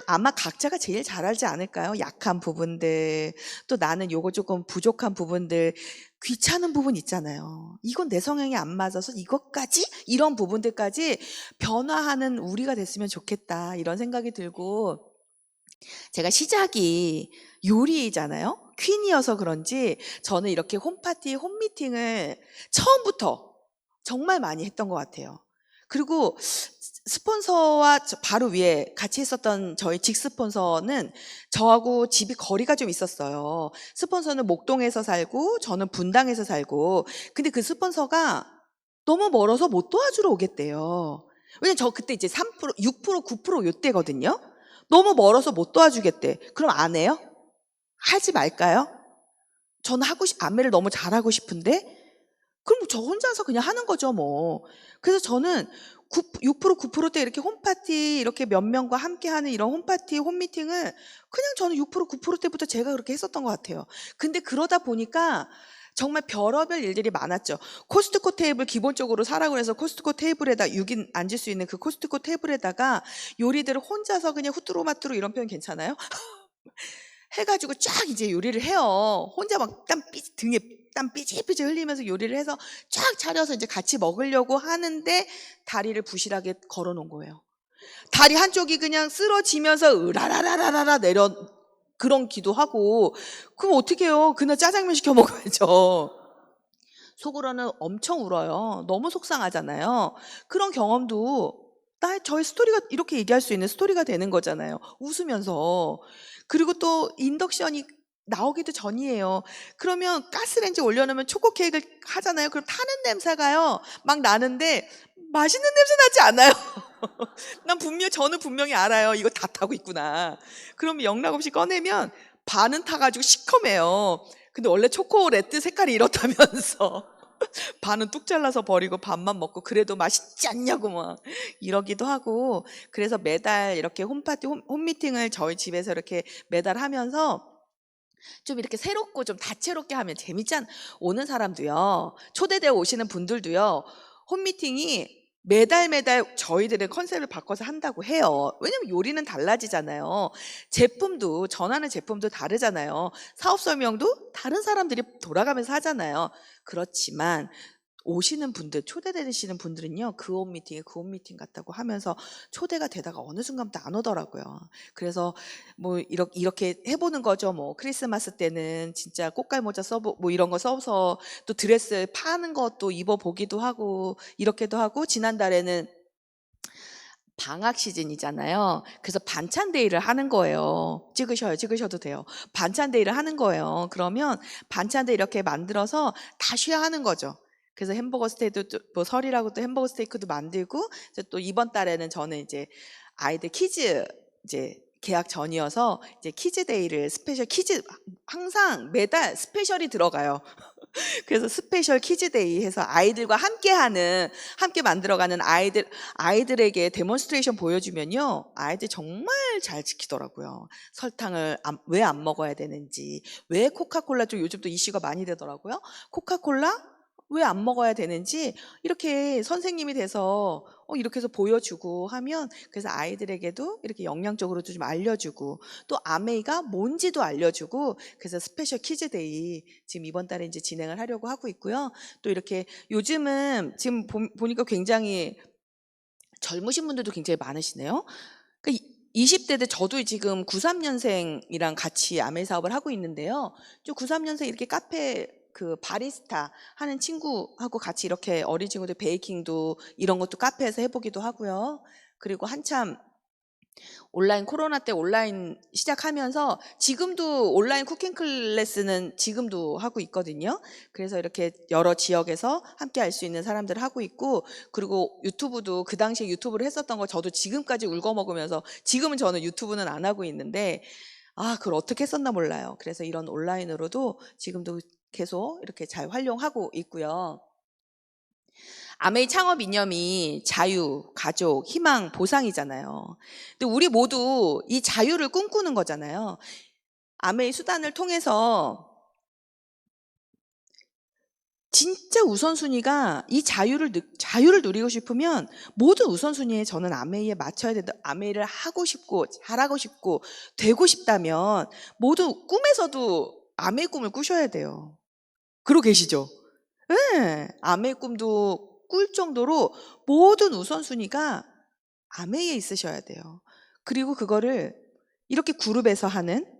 아마 각자가 제일 잘 알지 않을까요? 약한 부분들, 또 나는 요거 조금 부족한 부분들, 귀찮은 부분 있잖아요. 이건 내 성향이 안 맞아서 이것까지? 이런 부분들까지 변화하는 우리가 됐으면 좋겠다. 이런 생각이 들고, 제가 시작이 요리잖아요. 퀸이어서 그런지 저는 이렇게 홈파티, 홈미팅을 처음부터 정말 많이 했던 것 같아요. 그리고 스폰서와 바로 위에 같이 했었던 저희 직스폰서는 저하고 집이 거리가 좀 있었어요. 스폰서는 목동에서 살고 저는 분당에서 살고, 근데 그 스폰서가 너무 멀어서 못 도와주러 오겠대요. 왜냐면 저 그때 이제 3%, 6%, 9% 요때거든요. 너무 멀어서 못 도와주겠대. 그럼 안 해요? 하지 말까요? 저는 안매를 너무 잘하고 싶은데, 그럼 저 혼자서 그냥 하는 거죠, 뭐. 그래서 저는 6%, 9%대 이렇게 홈파티, 이렇게 몇 명과 함께 하는 이런 홈파티, 홈미팅을 그냥 저는 6%, 9%대부터 제가 그렇게 했었던 것 같아요. 근데 그러다 보니까 정말 별의별 일들이 많았죠. 코스트코 테이블 기본적으로 사라고 해서 코스트코 테이블에다 6인 앉을 수 있는 그 코스트코 테이블에다가 요리들을 혼자서 그냥 후뚜루마뚜루, 이런 표현 괜찮아요? 해가지고 쫙 이제 요리를 해요. 혼자 막 등에 땀 삐질삐질 흘리면서 요리를 해서 쫙 차려서 이제 같이 먹으려고 하는데 다리를 부실하게 걸어 놓은 거예요. 다리 한쪽이 그냥 쓰러지면서 으라라라라라 내려 그런 기도하고, 그럼 어떻게 해요? 그날 짜장면 시켜 먹어야죠. 속으로는 엄청 울어요. 너무 속상하잖아요. 그런 경험도 저의 스토리가, 이렇게 얘기할 수 있는 스토리가 되는 거잖아요. 웃으면서. 그리고 또 인덕션이 나오기도 전이에요. 그러면 가스레인지 올려놓으면 초코 케이크를 하잖아요. 그럼 타는 냄새가요. 막 나는데 맛있는 냄새 나지 않아요. 저는 분명히 알아요. 이거 다 타고 있구나. 그러면 영락없이 꺼내면 반은 타가지고 시커매요. 근데 원래 초콜릿 색깔이 이렇다면서 반은 뚝 잘라서 버리고 반만 먹고, 그래도 맛있지 않냐고 막 이러기도 하고. 그래서 매달 이렇게 홈파티 홈미팅을 저희 집에서 이렇게 매달 하면서 좀 이렇게 새롭고 좀 다채롭게 하면 재밌잖아. 오는 사람도요, 초대되어 오시는 분들도요, 홈미팅이 매달 저희들의 컨셉을 바꿔서 한다고 해요. 왜냐면 요리는 달라지잖아요. 제품도, 전하는 제품도 다르잖아요. 사업 설명도 다른 사람들이 돌아가면서 하잖아요. 그렇지만 오시는 분들, 초대되시는 분들은요, 그 홈미팅에 그 홈미팅 같다고 하면서 초대가 되다가 어느 순간부터 안 오더라고요. 그래서 뭐 이렇게 해보는 거죠. 뭐 크리스마스 때는 진짜 꽃갈 모자 뭐 이런 거 써서 또 드레스 파는 것도 입어보기도 하고, 이렇게도 하고, 지난달에는 방학 시즌이잖아요. 그래서 반찬 데이를 하는 거예요. 찍으셔도 돼요. 반찬 데이를 하는 거예요. 그러면 반찬 데이 이렇게 만들어서 다 쉐어하는 거죠. 그래서 햄버거 스테이크도 뭐 설이라고 또 햄버거 스테이크도 만들고, 이제 또 이번 달에는 저는 이제 아이들 키즈 이제 계약 전이어서 이제 키즈 데이를 스페셜 키즈, 항상 매달 스페셜이 들어가요. 그래서 스페셜 키즈데이 해서 아이들과 함께 만들어가는 아이들에게 데몬스트레이션 보여주면요, 아이들 정말 잘 지키더라고요. 설탕을 왜 안 먹어야 되는지, 왜 코카콜라, 좀 요즘 또 이슈가 많이 되더라고요. 코카콜라 왜 안 먹어야 되는지 이렇게 선생님이 돼서 이렇게 해서 보여주고 하면, 그래서 아이들에게도 이렇게 영양적으로도 좀 알려주고, 또 아메이가 뭔지도 알려주고, 그래서 스페셜 키즈데이 지금 이번 달에 이제 진행을 하려고 하고 있고요. 또 이렇게 요즘은 지금 보니까 굉장히 젊으신 분들도 굉장히 많으시네요. 그러니까 20대들, 저도 지금 93년생이랑 같이 아메 사업을 하고 있는데요. 저 93년생 이렇게 카페 그 바리스타 하는 친구하고 같이 이렇게 어린 친구들 베이킹도 이런 것도 카페에서 해보기도 하고요. 그리고 한참 코로나 때 온라인 시작하면서 지금도 온라인 쿠킹 클래스는 지금도 하고 있거든요. 그래서 이렇게 여러 지역에서 함께 할 수 있는 사람들 하고 있고, 그리고 유튜브도 그 당시에 유튜브를 했었던 거 저도 지금까지 울거먹으면서, 지금은 저는 유튜브는 안 하고 있는데 그걸 어떻게 했었나 몰라요. 그래서 이런 온라인으로도 지금도 계속 이렇게 잘 활용하고 있고요. 아메이 창업 이념이 자유, 가족, 희망, 보상이잖아요. 근데 우리 모두 이 자유를 꿈꾸는 거잖아요. 아메이 수단을 통해서 진짜 우선순위가, 이 자유를 누리고 싶으면 모든 우선순위에 저는 아메이에 맞춰야 된다. 아메이를 하고 싶고 잘하고 싶고 되고 싶다면 모두 꿈에서도 아메이 꿈을 꾸셔야 돼요. 그러고 계시죠? 네, 아메이 꿈도 꿀 정도로 모든 우선순위가 아메이에 있으셔야 돼요. 그리고 그거를 이렇게 그룹에서 하는,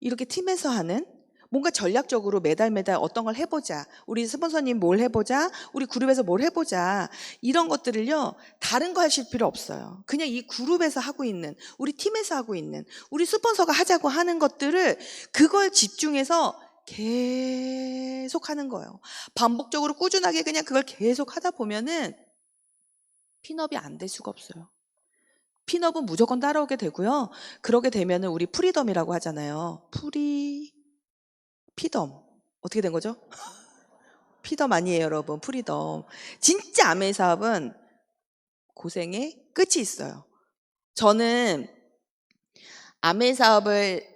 이렇게 팀에서 하는, 뭔가 전략적으로 매달 어떤 걸 해보자, 우리 스폰서님 뭘 해보자, 우리 그룹에서 뭘 해보자, 이런 것들을요, 다른 거 하실 필요 없어요. 그냥 이 그룹에서 하고 있는, 우리 팀에서 하고 있는, 우리 스폰서가 하자고 하는 것들을, 그걸 집중해서 계속 하는 거예요. 반복적으로 꾸준하게 그냥 그걸 계속 하다 보면은 핀업이 안 될 수가 없어요. 핀업은 무조건 따라오게 되고요. 그러게 되면은 우리 프리덤이라고 하잖아요. 피덤. 어떻게 된 거죠? 피덤 아니에요, 여러분. 프리덤. 진짜 아메이 사업은 고생의 끝이 있어요. 저는 아메이 사업을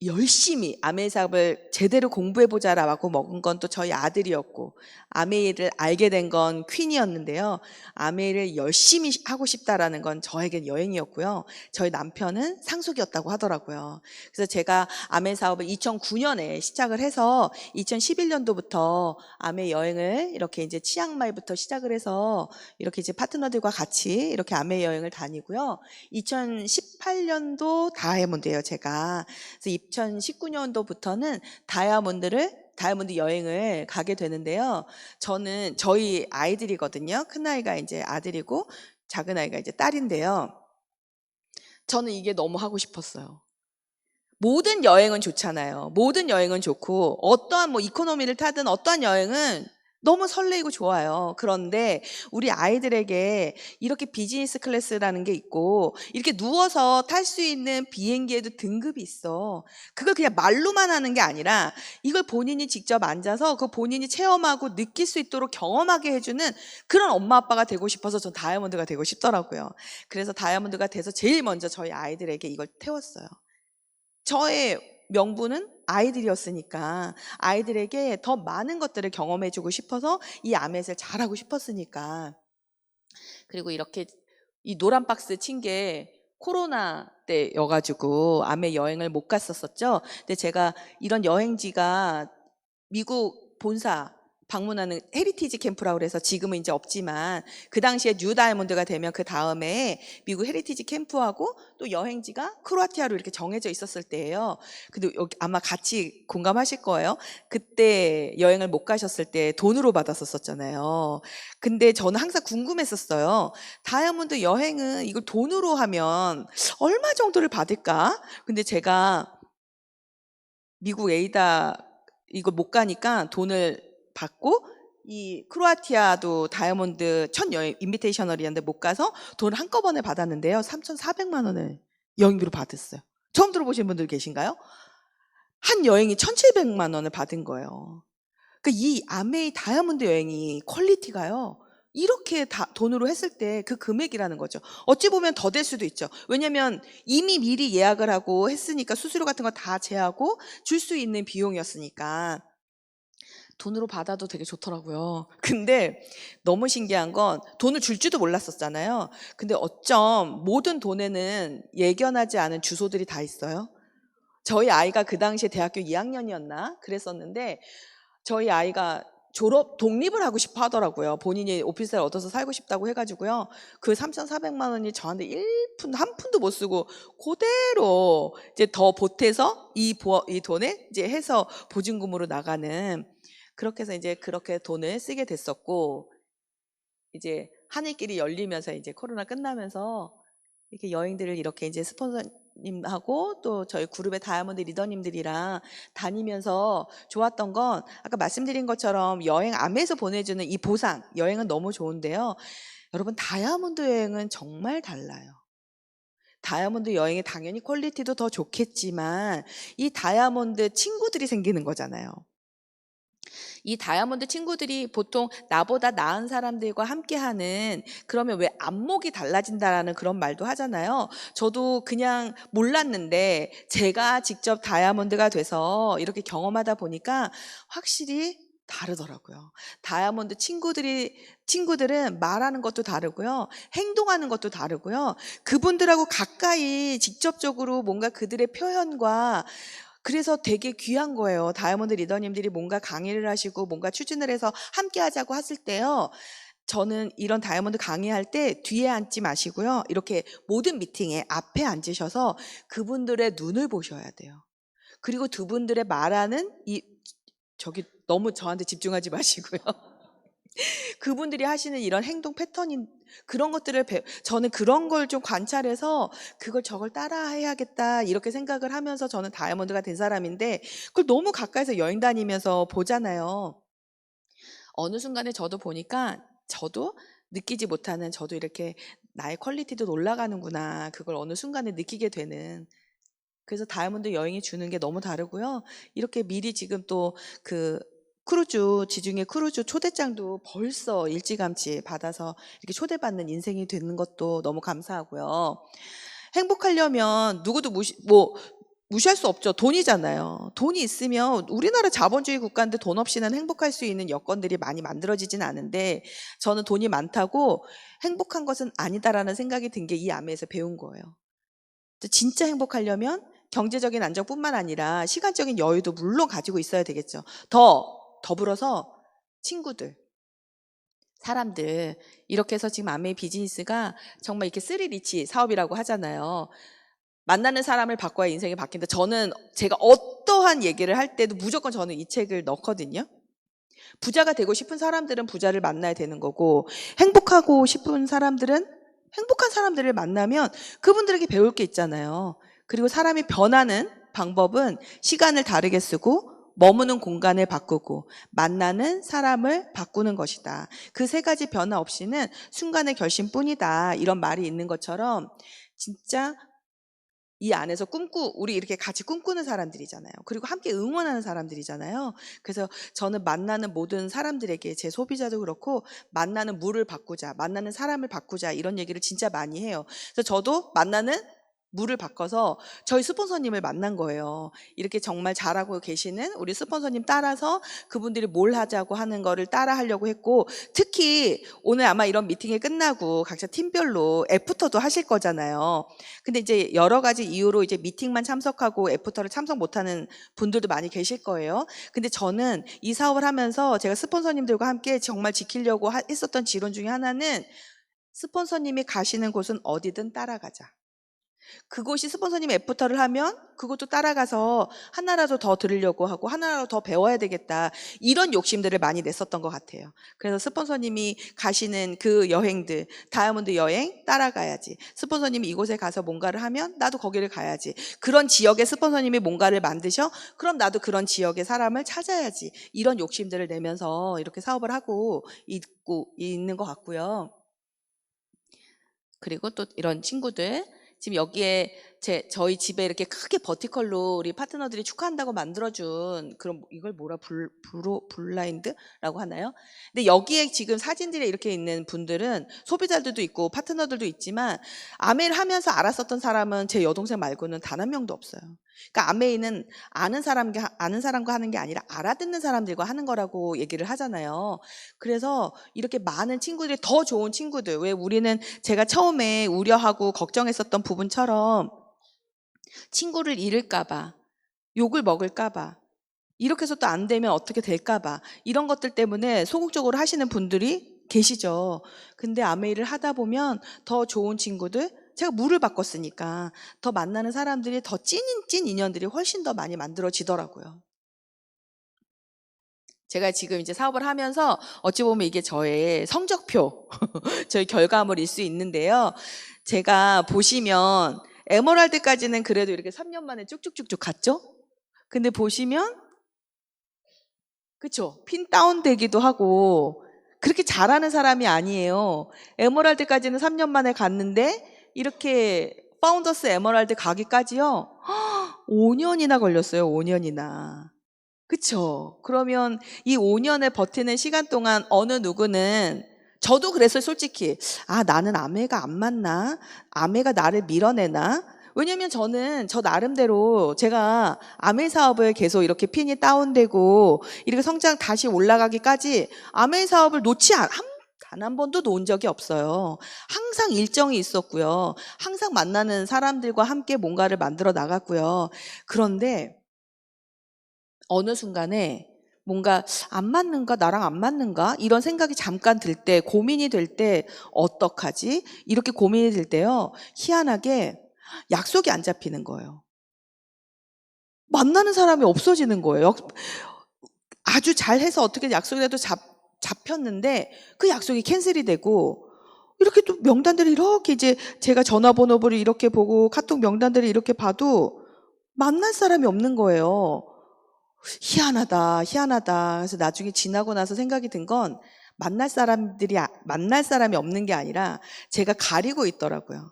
열심히 아메이 사업을 제대로 공부해보자라고 먹은 건 또 저희 아들이었고, 아메이를 알게 된 건 퀸이었는데요. 아메이를 열심히 하고 싶다라는 건 저에겐 여행이었고요. 저희 남편은 상속이었다고 하더라고요. 그래서 제가 아메이 사업을 2009년에 시작을 해서 2011년도부터 아메이 여행을 이렇게 이제 치앙마이부터 시작을 해서 이렇게 이제 파트너들과 같이 이렇게 아메이 여행을 다니고요. 2018년도 다이아몬드예요, 제가. 그래서 2019년도부터는 다이아몬드 여행을 가게 되는데요. 저는 저희 아이들이거든요. 큰 아이가 이제 아들이고 작은 아이가 이제 딸인데요. 저는 이게 너무 하고 싶었어요. 모든 여행은 좋잖아요. 모든 여행은 좋고 어떠한 뭐 이코노미를 타든 어떠한 여행은 너무 설레이고 좋아요. 그런데 우리 아이들에게 이렇게 비즈니스 클래스라는 게 있고 이렇게 누워서 탈 수 있는 비행기에도 등급이 있어. 그걸 그냥 말로만 하는 게 아니라 이걸 본인이 직접 앉아서 그 본인이 체험하고 느낄 수 있도록 경험하게 해주는 그런 엄마 아빠가 되고 싶어서 전 다이아몬드가 되고 싶더라고요. 그래서 다이아몬드가 돼서 제일 먼저 저희 아이들에게 이걸 태웠어요. 저의 명분은 아이들이었으니까 아이들에게 더 많은 것들을 경험해주고 싶어서 이 아멧을 잘하고 싶었으니까. 그리고 이렇게 이 노란 박스 친 게 코로나 때여가지고 아멧 여행을 못 갔었었죠. 근데 제가 이런 여행지가 미국 본사 방문하는 헤리티지 캠프라고 그래서 지금은 이제 없지만 그 당시에 뉴 다이아몬드가 되면 그 다음에 미국 헤리티지 캠프하고 또 여행지가 크로아티아로 이렇게 정해져 있었을 때예요. 근데 여기 아마 같이 공감하실 거예요. 그때 여행을 못 가셨을 때 돈으로 받았었잖아요. 근데 저는 항상 궁금했었어요. 다이아몬드 여행은 이걸 돈으로 하면 얼마 정도를 받을까? 근데 제가 미국 에이다 이거 못 가니까 돈을 받고 이 크로아티아도 다이아몬드 첫 여행 인비테이셔널이었는데 못 가서 돈을 한꺼번에 받았는데요. 3,400만 원을 여행비로 받았어요. 처음 들어보신 분들 계신가요? 한 여행이 1,700만 원을 받은 거예요. 그러니까 이 아메이 다이아몬드 여행이 퀄리티가요. 이렇게 돈으로 했을 때 그 금액이라는 거죠. 어찌 보면 더 될 수도 있죠. 왜냐면 이미 미리 예약을 하고 했으니까 수수료 같은 거 다 제하고 줄 수 있는 비용이었으니까 돈으로 받아도 되게 좋더라고요. 근데 너무 신기한 건 돈을 줄지도 몰랐었잖아요. 근데 어쩜 모든 돈에는 예견하지 않은 주소들이 다 있어요. 저희 아이가 그 당시에 대학교 2학년이었나 그랬었는데 저희 아이가 독립을 하고 싶어 하더라고요. 본인이 오피스를 얻어서 살고 싶다고 해가지고요. 그 3,400만 원이 저한테 1푼, 1푼도 못 쓰고 그대로 이제 더 보태서 이 돈에 이제 해서 보증금으로 나가는 그렇게 해서 이제 그렇게 돈을 쓰게 됐었고 이제 하늘길이 열리면서 이제 코로나 끝나면서 이렇게 여행들을 이렇게 이제 스폰서님하고 또 저희 그룹의 다이아몬드 리더님들이랑 다니면서 좋았던 건 아까 말씀드린 것처럼 여행 안에서 보내주는 이 보상, 여행은 너무 좋은데요. 여러분 다이아몬드 여행은 정말 달라요. 다이아몬드 여행이 당연히 퀄리티도 더 좋겠지만 이 다이아몬드 친구들이 생기는 거잖아요. 이 다이아몬드 친구들이 보통 나보다 나은 사람들과 함께하는 그러면 왜 안목이 달라진다라는 그런 말도 하잖아요. 저도 그냥 몰랐는데 제가 직접 다이아몬드가 돼서 이렇게 경험하다 보니까 확실히 다르더라고요. 다이아몬드 친구들은 말하는 것도 다르고요. 행동하는 것도 다르고요. 그분들하고 가까이 직접적으로 뭔가 그들의 표현과 그래서 되게 귀한 거예요. 다이아몬드 리더님들이 뭔가 강의를 하시고 뭔가 추진을 해서 함께 하자고 했을 때요. 저는 이런 다이아몬드 강의할 때 뒤에 앉지 마시고요. 이렇게 모든 미팅에 앞에 앉으셔서 그분들의 눈을 보셔야 돼요. 그리고 두 분들의 말하는 저기 너무 저한테 집중하지 마시고요. 그분들이 하시는 이런 행동 패턴인 그런 것들을 저는 그런 걸 좀 관찰해서 그걸 저걸 따라 해야겠다 이렇게 생각을 하면서 저는 다이아몬드가 된 사람인데 그걸 너무 가까이서 여행 다니면서 보잖아요. 어느 순간에 저도 보니까 저도 느끼지 못하는 저도 이렇게 나의 퀄리티도 올라가는구나 그걸 어느 순간에 느끼게 되는 그래서 다이아몬드 여행이 주는 게 너무 다르고요. 이렇게 미리 지금 또 그 지중해 크루즈 초대장도 벌써 일찌감치 받아서 이렇게 초대받는 인생이 되는 것도 너무 감사하고요. 행복하려면 누구도 무시할 수 없죠. 돈이잖아요. 돈이 있으면 우리나라 자본주의 국가인데 돈 없이는 행복할 수 있는 여건들이 많이 만들어지진 않은데 저는 돈이 많다고 행복한 것은 아니다라는 생각이 든 게 이 아메에서 배운 거예요. 진짜 행복하려면 경제적인 안정뿐만 아니라 시간적인 여유도 물론 가지고 있어야 되겠죠. 더불어서 친구들, 사람들 이렇게 해서 지금 아메의 비즈니스가 정말 이렇게 쓰리리치 사업이라고 하잖아요. 만나는 사람을 바꿔야 인생이 바뀐다. 저는 제가 어떠한 얘기를 할 때도 무조건 저는 이 책을 넣거든요. 부자가 되고 싶은 사람들은 부자를 만나야 되는 거고 행복하고 싶은 사람들은 행복한 사람들을 만나면 그분들에게 배울 게 있잖아요. 그리고 사람이 변하는 방법은 시간을 다르게 쓰고 머무는 공간을 바꾸고 만나는 사람을 바꾸는 것이다. 그 세 가지 변화 없이는 순간의 결심뿐이다. 이런 말이 있는 것처럼 진짜 이 안에서 우리 이렇게 같이 꿈꾸는 사람들이잖아요. 그리고 함께 응원하는 사람들이잖아요. 그래서 저는 만나는 모든 사람들에게 제 소비자도 그렇고 만나는 물을 바꾸자, 만나는 사람을 바꾸자 이런 얘기를 진짜 많이 해요. 그래서 저도 만나는 물을 바꿔서 저희 스폰서님을 만난 거예요. 이렇게 정말 잘하고 계시는 우리 스폰서님 따라서 그분들이 뭘 하자고 하는 거를 따라 하려고 했고 특히 오늘 아마 이런 미팅이 끝나고 각자 팀별로 애프터도 하실 거잖아요. 근데 이제 여러 가지 이유로 이제 미팅만 참석하고 애프터를 참석 못하는 분들도 많이 계실 거예요. 근데 저는 이 사업을 하면서 제가 스폰서님들과 함께 정말 지키려고 했었던 지론 중에 하나는 스폰서님이 가시는 곳은 어디든 따라가자. 그곳이 스폰서님 애프터를 하면 그것도 따라가서 하나라도 더 들으려고 하고 하나라도 더 배워야 되겠다. 이런 욕심들을 많이 냈었던 것 같아요. 그래서 스폰서님이 가시는 그 여행들, 다이아몬드 여행 따라가야지. 스폰서님이 이곳에 가서 뭔가를 하면 나도 거기를 가야지. 그런 지역의 스폰서님이 뭔가를 만드셔? 그럼 나도 그런 지역의 사람을 찾아야지. 이런 욕심들을 내면서 이렇게 사업을 하고 있는 것 같고요. 그리고 또 이런 친구들 지금 여기에 저희 집에 이렇게 크게 버티컬로 우리 파트너들이 축하한다고 만들어준 그런 이걸 블라인드라고 하나요? 근데 여기에 지금 사진들이 이렇게 있는 분들은 소비자들도 있고 파트너들도 있지만 아메이를 하면서 알았었던 사람은 제 여동생 말고는 단 한 명도 없어요. 그러니까 아메이는 아는 사람과 하는 게 아니라 알아듣는 사람들과 하는 거라고 얘기를 하잖아요. 그래서 이렇게 많은 친구들이 더 좋은 친구들, 왜 우리는 제가 처음에 우려하고 걱정했었던 부분처럼 친구를 잃을까봐, 욕을 먹을까봐, 이렇게 해서 또 안 되면 어떻게 될까봐 이런 것들 때문에 소극적으로 하시는 분들이 계시죠. 근데 아메이를 하다 보면 더 좋은 친구들, 제가 물을 바꿨으니까 더 만나는 사람들이 더 찐 인연들이 훨씬 더 많이 만들어지더라고요. 제가 지금 이제 사업을 하면서 어찌 보면 이게 저의 성적표, 저희 결과물일 수 있는데요. 제가 보시면 에메랄드까지는 그래도 이렇게 3년 만에 쭉쭉쭉쭉 갔죠? 근데 보시면 그쵸? 핀 다운되기도 하고 그렇게 잘하는 사람이 아니에요. 에메랄드까지는 3년 만에 갔는데 이렇게 파운더스 에메랄드 가기까지요. 5년이나 걸렸어요. 5년이나. 그쵸? 그러면 이 5년을 버티는 시간 동안 어느 누구는 저도 그랬어요. 솔직히 나는 아메가 안 맞나? 아메가 나를 밀어내나? 왜냐면 저는 저 나름대로 제가 아메 사업을 계속 이렇게 핀이 다운되고 이렇게 성장 다시 올라가기까지 아메 사업을 단 한 번도 놓은 적이 없어요. 항상 일정이 있었고요. 항상 만나는 사람들과 함께 뭔가를 만들어 나갔고요. 그런데 어느 순간에 뭔가 안 맞는가? 나랑 안 맞는가? 이런 생각이 잠깐 들 때, 고민이 될 때, 어떡하지? 이렇게 고민이 들 때요, 희한하게 약속이 안 잡히는 거예요. 만나는 사람이 없어지는 거예요. 아주 잘해서 어떻게 약속이라도 잡혔는데 그 약속이 캔슬이 되고 이렇게 또 명단들을 이렇게 이제 제가 전화번호를 이렇게 보고 카톡 명단들을 이렇게 봐도 만날 사람이 없는 거예요. 희한하다, 희한하다. 그래서 나중에 지나고 나서 생각이 든 건 만날 사람이 없는 게 아니라 제가 가리고 있더라고요.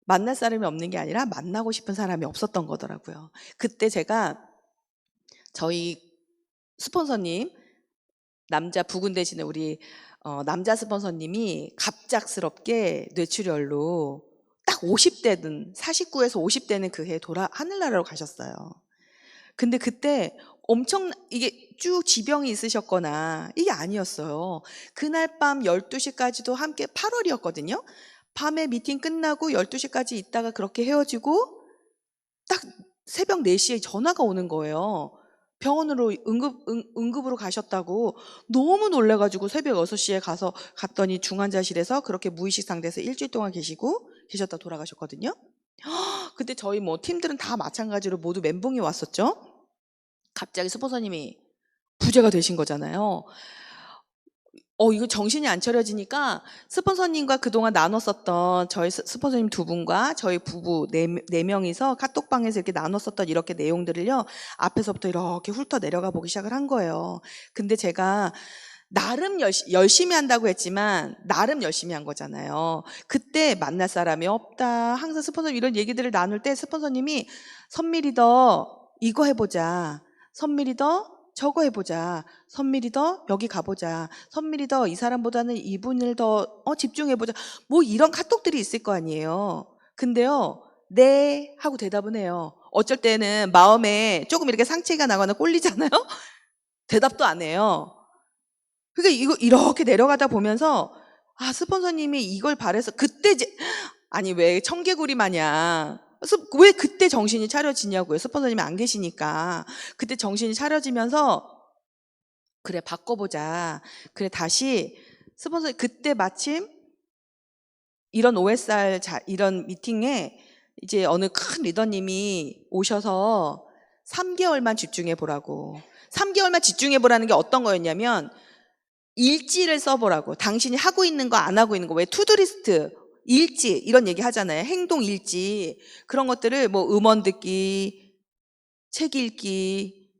만날 사람이 없는 게 아니라 만나고 싶은 사람이 없었던 거더라고요. 그때 제가 저희 스폰서님, 남자 부군 되시는 우리 남자 스폰서님이 갑작스럽게 뇌출혈로 딱 50대든 49에서 50대는 그 해 하늘나라로 가셨어요. 근데 그때 엄청 이게 쭉 지병이 있으셨거나 이게 아니었어요. 그날 밤 12시까지도 함께 8월이었거든요. 밤에 미팅 끝나고 12시까지 있다가 그렇게 헤어지고 딱 새벽 4시에 전화가 오는 거예요. 병원으로 응급으로 가셨다고. 너무 놀래가지고 새벽 6시에 갔더니 중환자실에서 그렇게 무의식 상태에서 일주일 동안 계셨다 돌아가셨거든요. 그때 저희 뭐 팀들은 다 마찬가지로 모두 멘붕이 왔었죠. 갑자기 스폰서님이 부재가 되신 거잖아요. 이거 정신이 안 차려지니까 스폰서님과 그동안 나눴었던 저희 스폰서님 2분과 저희 부부 4명이서 카톡방에서 이렇게 나눴었던 이렇게 내용들을요, 앞에서부터 이렇게 훑어 내려가 보기 시작을 한 거예요. 근데 제가 나름 열심히 한다고 했지만 나름 열심히 한 거잖아요. 그때 만날 사람이 없다. 항상 스폰서님 이런 얘기들을 나눌 때 스폰서님이 선밀이 더 이거 해보자. 선밀이 더 저거 해보자. 선밀이 더 여기 가보자. 선밀이 더 이 사람보다는 이분을 더 집중해보자. 뭐 이런 카톡들이 있을 거 아니에요. 근데요, 네 하고 대답은 해요. 어쩔 때는 마음에 조금 이렇게 상처가 나거나 꼴리잖아요. 대답도 안 해요. 그러니까 이거 이렇게 내려가다 보면서 스폰서님이 이걸 바래서 그때 아니 왜 청개구리 마냥 왜 그때 정신이 차려지냐고요. 스폰서님이 안 계시니까. 그때 정신이 차려지면서 그래 바꿔보자. 그래 다시 스폰서 그때 마침 이런 OSR 이런 미팅에 이제 어느 큰 리더님이 오셔서 3개월만 집중해 보라고. 3개월만 집중해 보라는 게 어떤 거였냐면 일지를 써보라고. 당신이 하고 있는 거 안 하고 있는 거. 왜 투두리스트, 일지 이런 얘기 하잖아요. 행동 일지. 그런 것들을 뭐 음원 듣기, 책 읽기,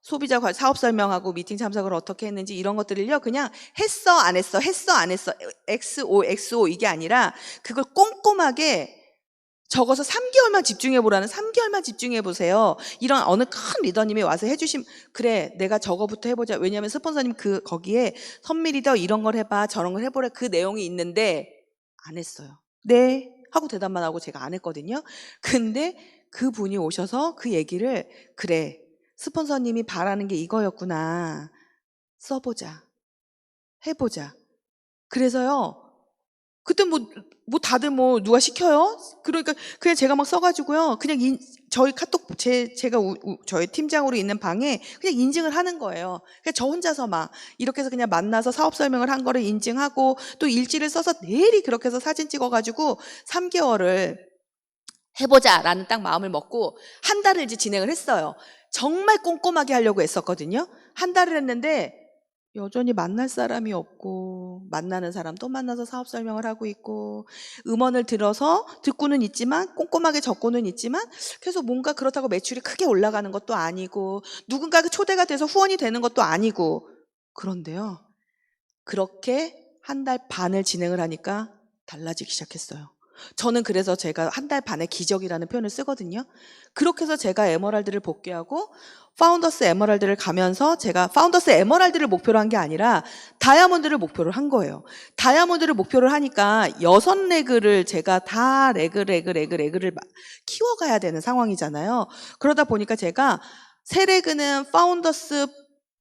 소비자 사업 설명하고 미팅 참석을 어떻게 했는지 이런 것들을요. 그냥 했어 안 했어 했어 안 했어 XO 이게 아니라 그걸 꼼꼼하게 적어서 3개월만 집중해 보라는 3개월만 집중해 보세요. 이런 어느 큰 리더님이 와서 해주신 그래 내가 저거부터 해보자. 왜냐하면 스폰서님 거기에 선밀히 더 이런 걸 해봐 저런 걸 해보라 그 내용이 있는데 안 했어요. 네 하고 대답만 하고 제가 안 했거든요. 근데 그분이 오셔서 그 얘기를 그래 스폰서님이 바라는 게 이거였구나. 써보자. 해보자. 그래서요. 그때 뭐 다들 뭐 누가 시켜요? 그러니까 그냥 제가 막 써가지고요. 그냥 저희 카톡 제가 저희 팀장으로 있는 방에 그냥 인증을 하는 거예요. 그냥 저 혼자서 막 이렇게 해서 그냥 만나서 사업 설명을 한 거를 인증하고 또 일지를 써서 내일이 그렇게 해서 사진 찍어가지고 3개월을 해보자라는 딱 마음을 먹고 한 달을 이제 진행을 했어요. 정말 꼼꼼하게 하려고 했었거든요. 한 달을 했는데 여전히 만날 사람이 없고 만나는 사람 또 만나서 사업 설명을 하고 있고 음원을 들어서 듣고는 있지만 꼼꼼하게 적고는 있지만 계속 뭔가 그렇다고 매출이 크게 올라가는 것도 아니고 누군가가 초대가 돼서 후원이 되는 것도 아니고 그런데요. 그렇게 한 달 반을 진행을 하니까 달라지기 시작했어요. 저는 그래서 제가 한 달 반의 기적이라는 표현을 쓰거든요. 그렇게 해서 제가 에머랄드를 복귀하고 파운더스 에머랄드를 가면서 제가 파운더스 에머랄드를 목표로 한 게 아니라 다이아몬드를 목표로 한 거예요. 다이아몬드를 목표로 하니까 6레그를 제가 다 레그를 키워가야 되는 상황이잖아요. 그러다 보니까 제가 3레그는 파운더스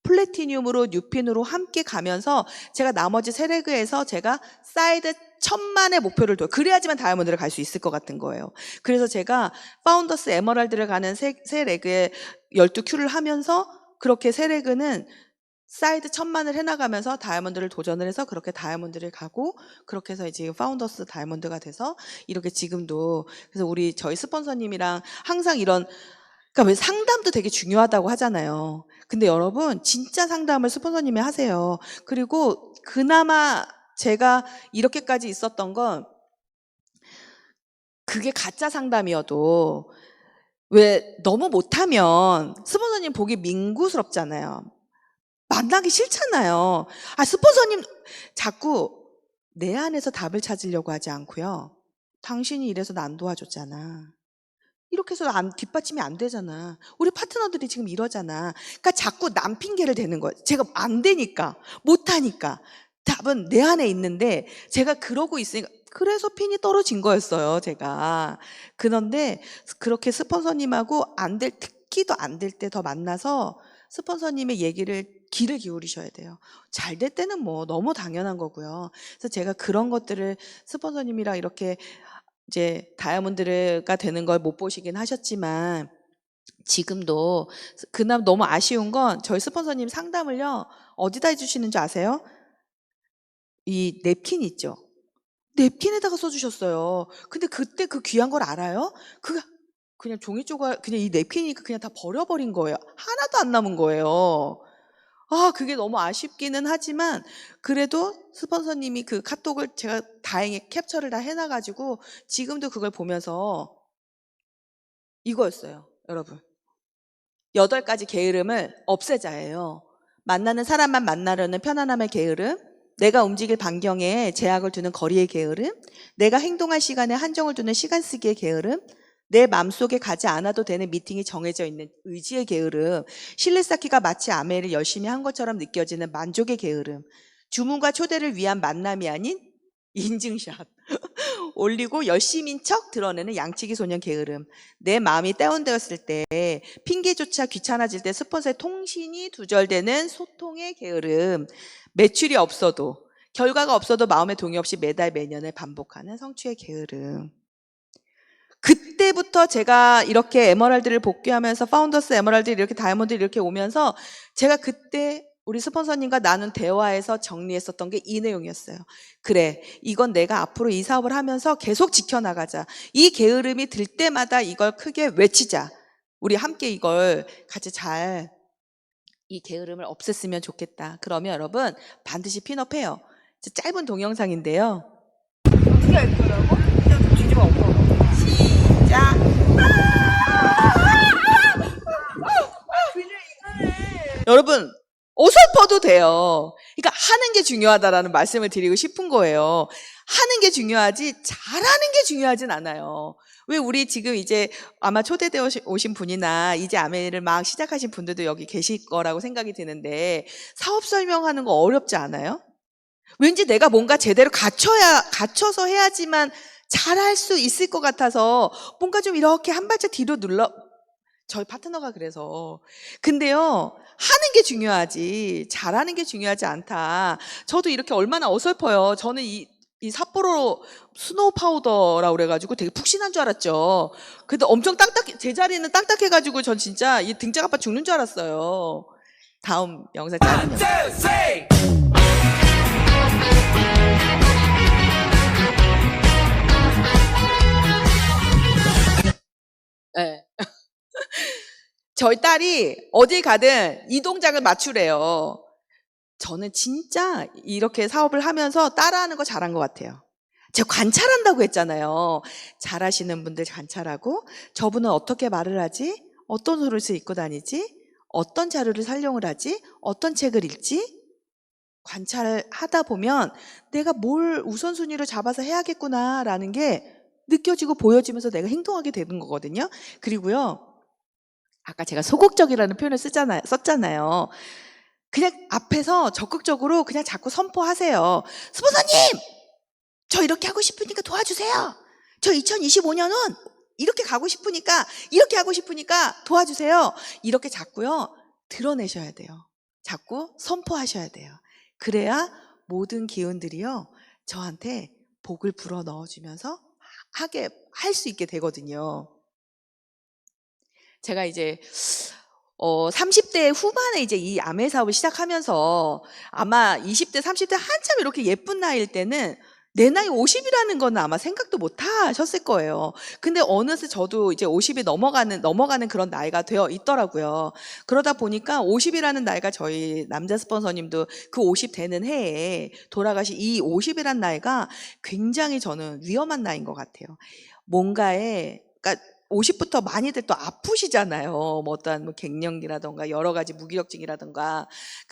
플래티늄으로 뉴핀으로 함께 가면서 제가 나머지 3레그에서 제가 사이드 1000만의 목표를 둬요. 그래야지만 다이아몬드를 갈 수 있을 것 같은 거예요. 그래서 제가 파운더스 에머랄드를 가는 세 레그에 12큐를 하면서 그렇게 3레그는 사이드 1000만을 해나가면서 다이아몬드를 도전을 해서 그렇게 다이아몬드를 가고 그렇게 해서 지금 파운더스 다이아몬드가 돼서 이렇게 지금도 그래서 저희 스폰서님이랑 항상 이런 그러니까 왜 상담도 되게 중요하다고 하잖아요. 근데 여러분 진짜 상담을 스폰서님이 하세요. 그리고 그나마 제가 이렇게까지 있었던 건 그게 가짜 상담이어도 왜 너무 못하면 스폰서님 보기 민구스럽잖아요. 만나기 싫잖아요. 스폰서님 자꾸 내 안에서 답을 찾으려고 하지 않고요. 당신이 이래서 난 도와줬잖아. 이렇게 해서 뒷받침이 안 되잖아. 우리 파트너들이 지금 이러잖아. 그러니까 자꾸 남 핑계를 대는 거예요. 제가 안 되니까, 못하니까. 답은 내 안에 있는데 제가 그러고 있으니까 그래서 핀이 떨어진 거였어요, 제가. 그런데 그렇게 스폰서님하고 특히도 안 될 때 더 만나서 스폰서님의 얘기를 귀를 기울이셔야 돼요. 잘 될 때는 뭐 너무 당연한 거고요. 그래서 제가 그런 것들을 스폰서님이랑 이렇게 이제 다이아몬드가 되는 걸 못 보시긴 하셨지만, 지금도 그날 너무 아쉬운 건 저희 스폰서님 상담을요, 어디다 해주시는 줄 아세요? 이 냅킨 있죠? 냅킨에다가 써주셨어요. 근데 그때 그 귀한 걸 알아요? 그냥 종이 조각, 그냥 이 냅킨이니까 그냥 다 버려버린 거예요. 하나도 안 남은 거예요. 아, 그게 너무 아쉽기는 하지만, 그래도 스폰서님이 그 카톡을 제가 다행히 캡처를 다 해놔가지고, 지금도 그걸 보면서 이거였어요, 여러분. 8가지 게으름을 없애자예요. 만나는 사람만 만나려는 편안함의 게으름, 내가 움직일 반경에 제약을 두는 거리의 게으름, 내가 행동할 시간에 한정을 두는 시간 쓰기의 게으름, 내 맘속에 가지 않아도 되는 미팅이 정해져 있는 의지의 게으름, 실내 쌓기가 마치 아메를 열심히 한 것처럼 느껴지는 만족의 게으름, 주문과 초대를 위한 만남이 아닌 인증샷 올리고 열심인 척 드러내는 양치기 소년 게으름, 내 마음이 다운되었을 때 핑계조차 귀찮아질 때 스폰서의 통신이 두절되는 소통의 게으름, 매출이 없어도 결과가 없어도 마음의 동의 없이 매달 매년을 반복하는 성취의 게으름. 그때부터 제가 이렇게 에메랄드를 복귀하면서 파운더스 에메랄드 이렇게 다이아몬드 이렇게 오면서 제가 그때 우리 스폰서님과 나눈 대화에서 정리했었던 게 이 내용이었어요. 그래, 이건 내가 앞으로 이 사업을 하면서 계속 지켜나가자. 이 게으름이 들 때마다 이걸 크게 외치자. 우리 함께 이걸 같이 잘 이 게으름을 없앴으면 좋겠다. 그러면 여러분 반드시 핀업해요. 짧은 동영상인데요. 어떻게 할 거라고? 그냥 좀 뒤집어 엎어. 시작. 여러분 어설퍼도 돼요. 그러니까 하는 게 중요하다라는 말씀을 드리고 싶은 거예요. 하는 게 중요하지 잘하는 게 중요하진 않아요. 왜 우리 지금 이제 아마 초대되어 오신 분이나 이제 아메를 막 시작하신 분들도 여기 계실 거라고 생각이 드는데, 사업 설명하는 거 어렵지 않아요? 왠지 내가 뭔가 제대로 갖춰서 해야지만 잘할 수 있을 것 같아서 뭔가 좀 이렇게 한 발짝 뒤로 저희 파트너가 그래서. 근데요, 하는 게 중요하지 잘하는 게 중요하지 않다. 저도 이렇게 얼마나 어설퍼요. 저는 이 삿포로 스노우 파우더라고 그래가지고 되게 푹신한 줄 알았죠. 근데 엄청 제 자리는 딱딱해가지고 전 진짜 이 등짝 아파 죽는 줄 알았어요. 다음 영상 짧은 영상. 네. 저희 딸이 어딜 가든 이 동작을 맞추래요. 저는 진짜 이렇게 사업을 하면서 따라하는 거 잘한 것 같아요. 제가 관찰한다고 했잖아요. 잘하시는 분들 관찰하고, 저분은 어떻게 말을 하지? 어떤 옷을 입고 다니지? 어떤 자료를 활용을 하지? 어떤 책을 읽지? 관찰을 하다 보면 내가 뭘 우선순위로 잡아서 해야겠구나라는 게 느껴지고 보여지면서 내가 행동하게 되는 거거든요. 그리고요, 아까 제가 소극적이라는 표현을 썼잖아요. 그냥 앞에서 적극적으로 그냥 자꾸 선포하세요. 스폰서님! 저 이렇게 하고 싶으니까 도와주세요. 저 2025년은 이렇게 가고 싶으니까, 이렇게 하고 싶으니까 도와주세요. 이렇게 자꾸요, 드러내셔야 돼요. 자꾸 선포하셔야 돼요. 그래야 모든 기운들이요, 저한테 복을 불어 넣어주면서 할 수 있게 되거든요. 제가 이제 30대 후반에 이제 이 아메 사업을 시작하면서 아마 20대, 30대 한참 이렇게 예쁜 나이일 때는 내 나이 50이라는 거는 아마 생각도 못 하셨을 거예요. 근데 어느새 저도 이제 50이 넘어가는 그런 나이가 되어 있더라고요. 그러다 보니까 50이라는 나이가 저희 남자 스폰서님도 그 50 되는 해에 돌아가신 이 50이라는 나이가 굉장히 저는 위험한 나이인 것 같아요. 그러니까 50부터 많이들 또 아프시잖아요. 뭐 어떠한 갱년기라던가 여러 가지 무기력증이라던가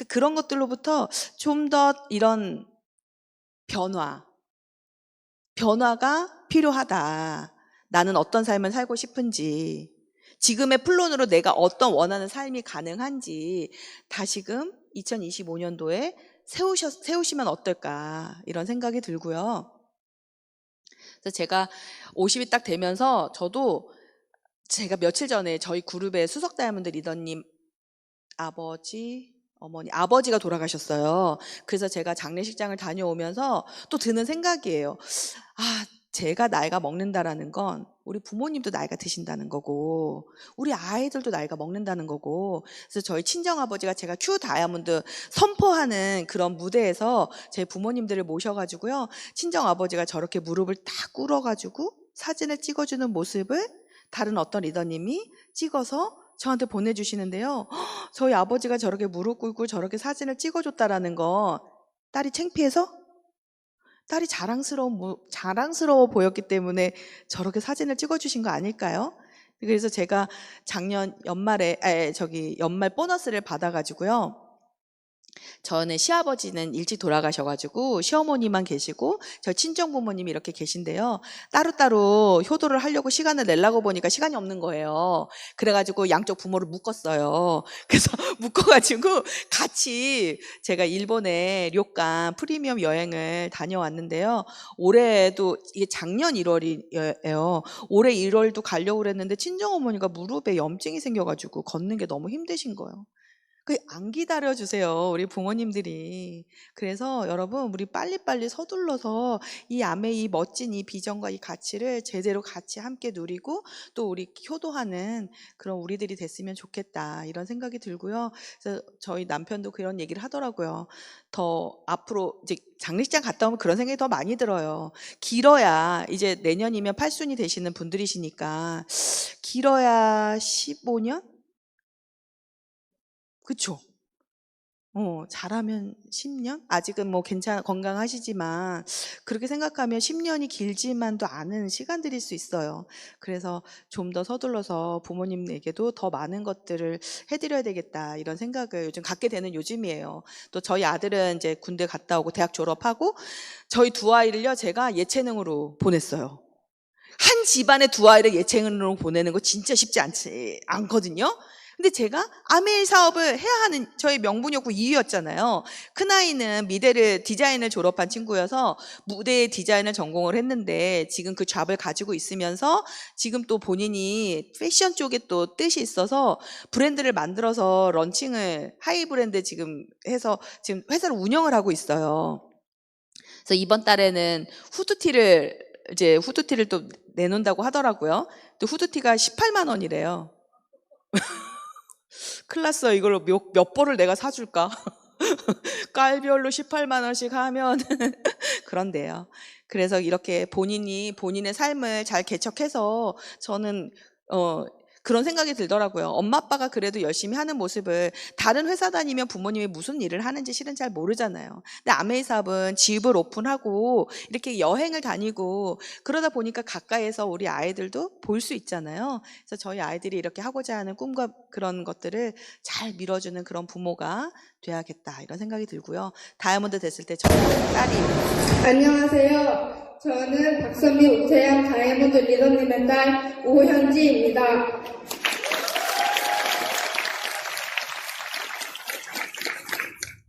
그런 것들로부터 좀 더 이런 변화가 필요하다. 나는 어떤 삶을 살고 싶은지, 지금의 플론으로 내가 어떤 원하는 삶이 가능한지 다시금 2025년도에 세우시면 어떨까 이런 생각이 들고요. 그래서 제가 50이 딱 되면서 저도 제가 며칠 전에 저희 그룹의 수석 다이아몬드 리더님 아버지, 어머니, 아버지가 돌아가셨어요. 그래서 제가 장례식장을 다녀오면서 또 드는 생각이에요. 제가 나이가 먹는다라는 건 우리 부모님도 나이가 드신다는 거고 우리 아이들도 나이가 먹는다는 거고, 그래서 저희 친정아버지가 제가 큐 다이아몬드 선포하는 그런 무대에서 제 부모님들을 모셔가지고요, 친정아버지가 저렇게 무릎을 딱 꿇어가지고 사진을 찍어주는 모습을 다른 어떤 리더님이 찍어서 저한테 보내주시는데요. 저희 아버지가 저렇게 무릎 꿇고 저렇게 사진을 찍어줬다라는 거, 딸이 창피해서? 딸이 자랑스러워 보였기 때문에 저렇게 사진을 찍어주신 거 아닐까요? 그래서 제가 작년 연말 보너스를 받아가지고요. 저는 시아버지는 일찍 돌아가셔가지고 시어머니만 계시고 저 친정 부모님이 이렇게 계신데요. 따로따로 효도를 하려고 시간을 내려고 보니까 시간이 없는 거예요. 그래가지고 양쪽 부모를 묶었어요. 그래서 묶어가지고 같이 제가 일본의 료칸 프리미엄 여행을 다녀왔는데요. 올해도 이게 작년 1월이에요. 올해 1월도 가려고 그랬는데 친정 어머니가 무릎에 염증이 생겨가지고 걷는 게 너무 힘드신 거예요. 안 기다려주세요, 우리 부모님들이. 그래서 여러분, 우리 빨리빨리 서둘러서 이 암의 이 멋진 이 비전과 이 가치를 제대로 같이 함께 누리고 또 우리 효도하는 그런 우리들이 됐으면 좋겠다, 이런 생각이 들고요. 그래서 저희 남편도 그런 얘기를 하더라고요. 더 앞으로 이제 장례식장 갔다 오면 그런 생각이 더 많이 들어요. 길어야 이제 내년이면 8순이 되시는 분들이시니까 길어야 15년? 그쵸? 잘하면 10년? 아직은 뭐 건강하시지만, 그렇게 생각하면 10년이 길지만도 않은 시간들일 수 있어요. 그래서 좀 더 서둘러서 부모님에게도 더 많은 것들을 해드려야 되겠다, 이런 생각을 요즘 갖게 되는 요즘이에요. 또 저희 아들은 이제 군대 갔다 오고 대학 졸업하고, 저희 두 아이를요, 제가 예체능으로 보냈어요. 한 집안에 두 아이를 예체능으로 보내는 거 진짜 쉽지 않거든요. 근데 제가 아메일 사업을 해야 하는 저의 명분이었고 이유였잖아요. 큰아이는 미대를 디자인을 졸업한 친구여서 무대 디자인을 전공을 했는데 지금 그 잡을 가지고 있으면서 지금 또 본인이 패션 쪽에 또 뜻이 있어서 브랜드를 만들어서 런칭을 하이 브랜드 지금 해서 지금 회사를 운영을 하고 있어요. 그래서 이번 달에는 후드티를 또 내놓는다고 하더라고요. 또 후드티가 18만 원이래요. 큰일 났어요. 이걸 몇 벌을 내가 사줄까? 깔별로 18만 원씩 하면 그런데요. 그래서 이렇게 본인의 삶을 잘 개척해서 저는 그런 생각이 들더라고요. 엄마 아빠가 그래도 열심히 하는 모습을, 다른 회사 다니면 부모님이 무슨 일을 하는지 실은 잘 모르잖아요. 근데 아메이 사업은 집을 오픈하고 이렇게 여행을 다니고 그러다 보니까 가까이에서 우리 아이들도 볼 수 있잖아요. 그래서 저희 아이들이 이렇게 하고자 하는 꿈과 그런 것들을 잘 밀어주는 그런 부모가 돼야겠다, 이런 생각이 들고요. 다이아몬드 됐을 때 저희 딸이 안녕하세요. 저는 박선미 우태양 다이아몬드 리더님의 딸 오현지입니다.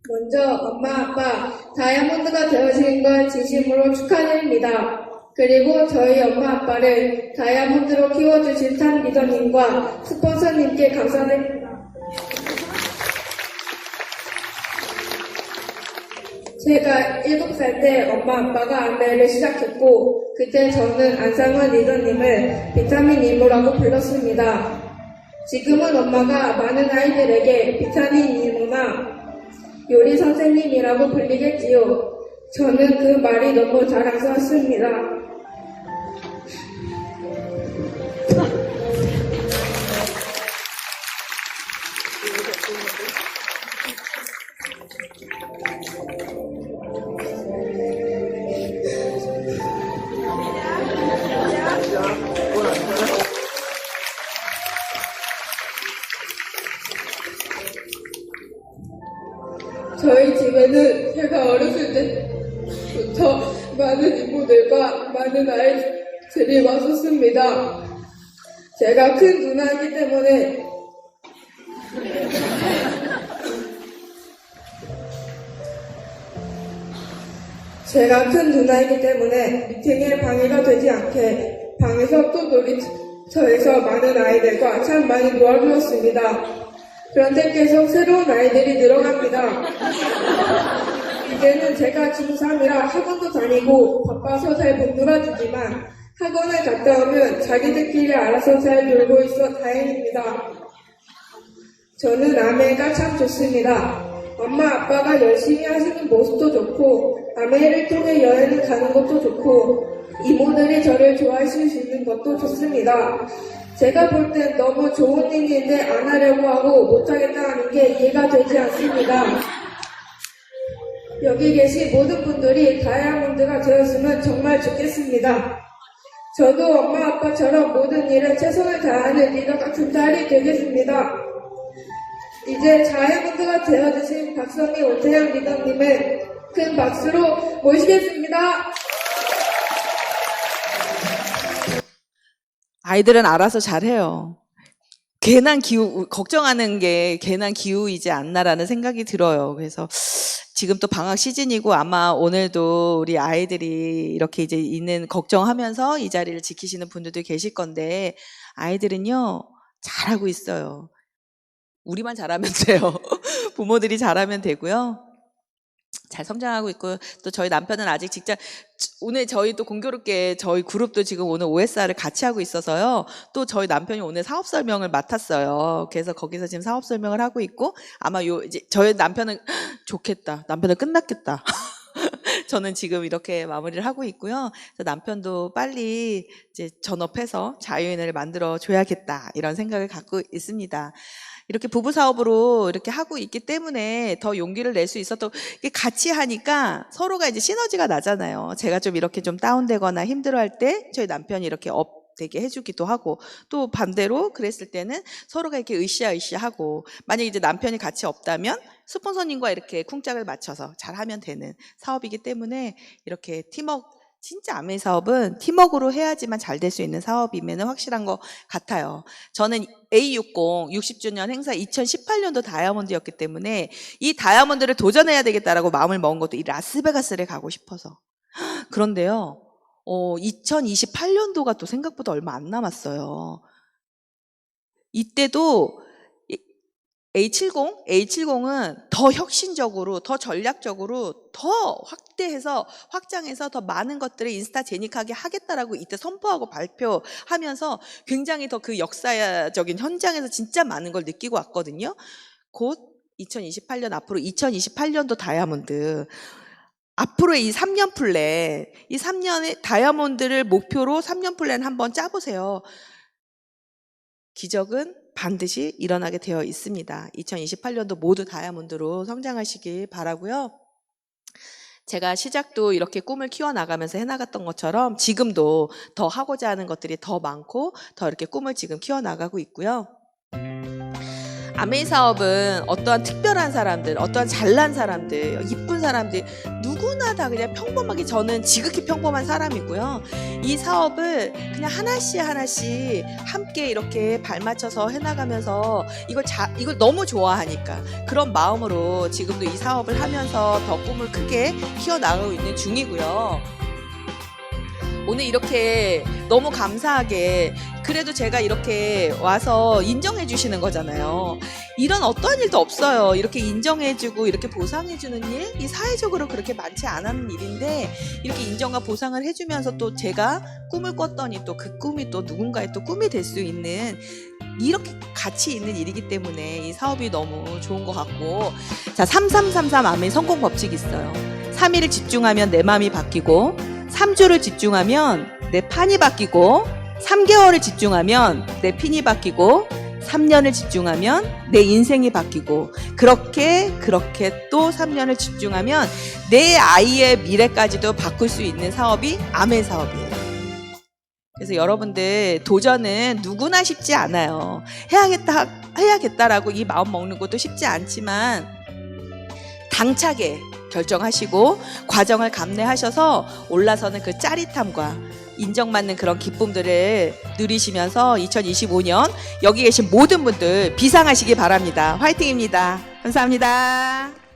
먼저 엄마 아빠 다이아몬드가 되어주신 걸 진심으로 축하드립니다. 그리고 저희 엄마 아빠를 다이아몬드로 키워주신 탑 리더님과 스폰서님께 감사드립니다. 제가 7살 때 엄마 아빠가 안매를 시작했고 그때 저는 안상원 리더님을 비타민 이모라고 불렀습니다. 지금은 엄마가 많은 아이들에게 비타민 이모나 요리 선생님이라고 불리겠지요. 저는 그 말이 너무 자랑스럽습니다. 저희 집에는 제가 어렸을 때부터 많은 이모들과 많은 아이들이 왔었습니다. 제가 큰 누나이기 때문에 제가 큰 누나이기 때문에 미팅에 방해가 되지 않게 방에서 또 놀이터에서 많은 아이들과 참 많이 놀아주었습니다. 그런데 계속 새로운 아이들이 늘어갑니다. 이제는 제가 중3이라 학원도 다니고 바빠서 잘 못 놀아주지만 학원을 갔다 오면 자기들끼리 알아서 잘 놀고 있어 다행입니다. 저는 아메가 참 좋습니다. 엄마 아빠가 열심히 하시는 모습도 좋고 아메를 통해 여행을 가는 것도 좋고 이모들이 저를 좋아하실 수 있는 것도 좋습니다. 제가 볼 땐 너무 좋은 일인데 안 하려고 하고 못하겠다 하는 게 이해가 되지 않습니다. 여기 계신 모든 분들이 다이아몬드가 되었으면 정말 좋겠습니다. 저도 엄마 아빠처럼 모든 일에 최선을 다하는 리더 같은 딸이 되겠습니다. 이제 다이아몬드가 되어주신 박선미 오태양 리더님을 큰 박수로 모시겠습니다. 아이들은 알아서 잘해요. 괜한 기후, 걱정하는 게 괜한 기후이지 않나라는 생각이 들어요. 그래서 지금 또 방학 시즌이고 아마 오늘도 우리 아이들이 이렇게 이제 있는 걱정하면서 이 자리를 지키시는 분들도 계실 건데 아이들은요, 잘하고 있어요. 우리만 잘하면 돼요. 부모들이 잘하면 되고요. 잘 성장하고 있고 또 저희 남편은 아직 직장 오늘 저희 또 공교롭게 저희 그룹도 지금 오늘 OSR을 같이 하고 있어서요. 또 저희 남편이 오늘 사업 설명을 맡았어요. 그래서 거기서 지금 사업 설명을 하고 있고 아마 이제 저희 남편은 좋겠다. 남편은 끝났겠다. 저는 지금 이렇게 마무리를 하고 있고요. 그래서 남편도 빨리 이제 전업해서 자유인을 만들어 줘야겠다 이런 생각을 갖고 있습니다. 이렇게 부부 사업으로 이렇게 하고 있기 때문에 더 용기를 낼 수 있었던 이게 같이 하니까 서로가 이제 시너지가 나잖아요. 제가 좀 이렇게 좀 다운되거나 힘들어할 때 저희 남편이 이렇게 업되게 해주기도 하고 또 반대로 그랬을 때는 서로가 이렇게 으쌰으쌰하고 만약에 이제 남편이 같이 없다면 스폰서님과 이렇게 쿵짝을 맞춰서 잘하면 되는 사업이기 때문에 이렇게 팀워크 진짜 아메 사업은 팀워크로 해야지만 잘 될 수 있는 사업이면 확실한 것 같아요. 저는 A60 60주년 행사 2018년도 다이아몬드였기 때문에 이 다이아몬드를 도전해야 되겠다라고 마음을 먹은 것도 이 라스베가스를 가고 싶어서. 그런데요, 2028년도가 또 생각보다 얼마 안 남았어요. 이때도 A70은 더 혁신적으로, 더 전략적으로, 더 확장해서 더 많은 것들을 인스타제닉하게 하겠다라고 이때 선포하고 발표하면서 굉장히 더 그 역사적인 현장에서 진짜 많은 걸 느끼고 왔거든요. 곧 2028년 앞으로 2028년도 다이아몬드. 앞으로의 이 3년 플랜, 이 3년의 다이아몬드를 목표로 3년 플랜 한번 짜보세요. 기적은 반드시 일어나게 되어 있습니다. 2028년도 모두 다이아몬드로 성장하시길 바라고요. 제가 시작도 이렇게 꿈을 키워나가면서 해나갔던 것처럼 지금도 더 하고자 하는 것들이 더 많고 더 이렇게 꿈을 지금 키워나가고 있고요. 아메이 사업은 어떠한 특별한 사람들, 어떠한 잘난 사람들, 이쁜 사람들 누구나 다 그냥 평범하게 저는 지극히 평범한 사람이고요. 이 사업을 그냥 하나씩 함께 이렇게 발맞춰서 해나가면서 이걸 너무 좋아하니까 그런 마음으로 지금도 이 사업을 하면서 더 꿈을 크게 키워나가고 있는 중이고요. 오늘 이렇게 너무 감사하게 그래도 제가 이렇게 와서 인정해 주시는 거잖아요. 이런 어떠한 일도 없어요. 이렇게 인정해주고 이렇게 보상해주는 일, 이 사회적으로 그렇게 많지 않은 일인데 이렇게 인정과 보상을 해주면서 또 제가 꿈을 꿨더니 또 그 꿈이 또 누군가의 또 꿈이 될 수 있는 이렇게 가치 있는 일이기 때문에 이 사업이 너무 좋은 것 같고 자 3333 아메 성공 법칙이 있어요. 3일을 집중하면 내 마음이 바뀌고 3주를 집중하면 내 판이 바뀌고 3개월을 집중하면 내 핀이 바뀌고 3년을 집중하면 내 인생이 바뀌고 그렇게 또 3년을 집중하면 내 아이의 미래까지도 바꿀 수 있는 사업이 아메 사업이에요. 그래서 여러분들 도전은 누구나 쉽지 않아요. 해야겠다라고 이 마음 먹는 것도 쉽지 않지만 당차게 결정하시고 과정을 감내하셔서 올라서는 그 짜릿함과 인정받는 그런 기쁨들을 누리시면서 2025년 여기 계신 모든 분들 비상하시기 바랍니다. 화이팅입니다. 감사합니다.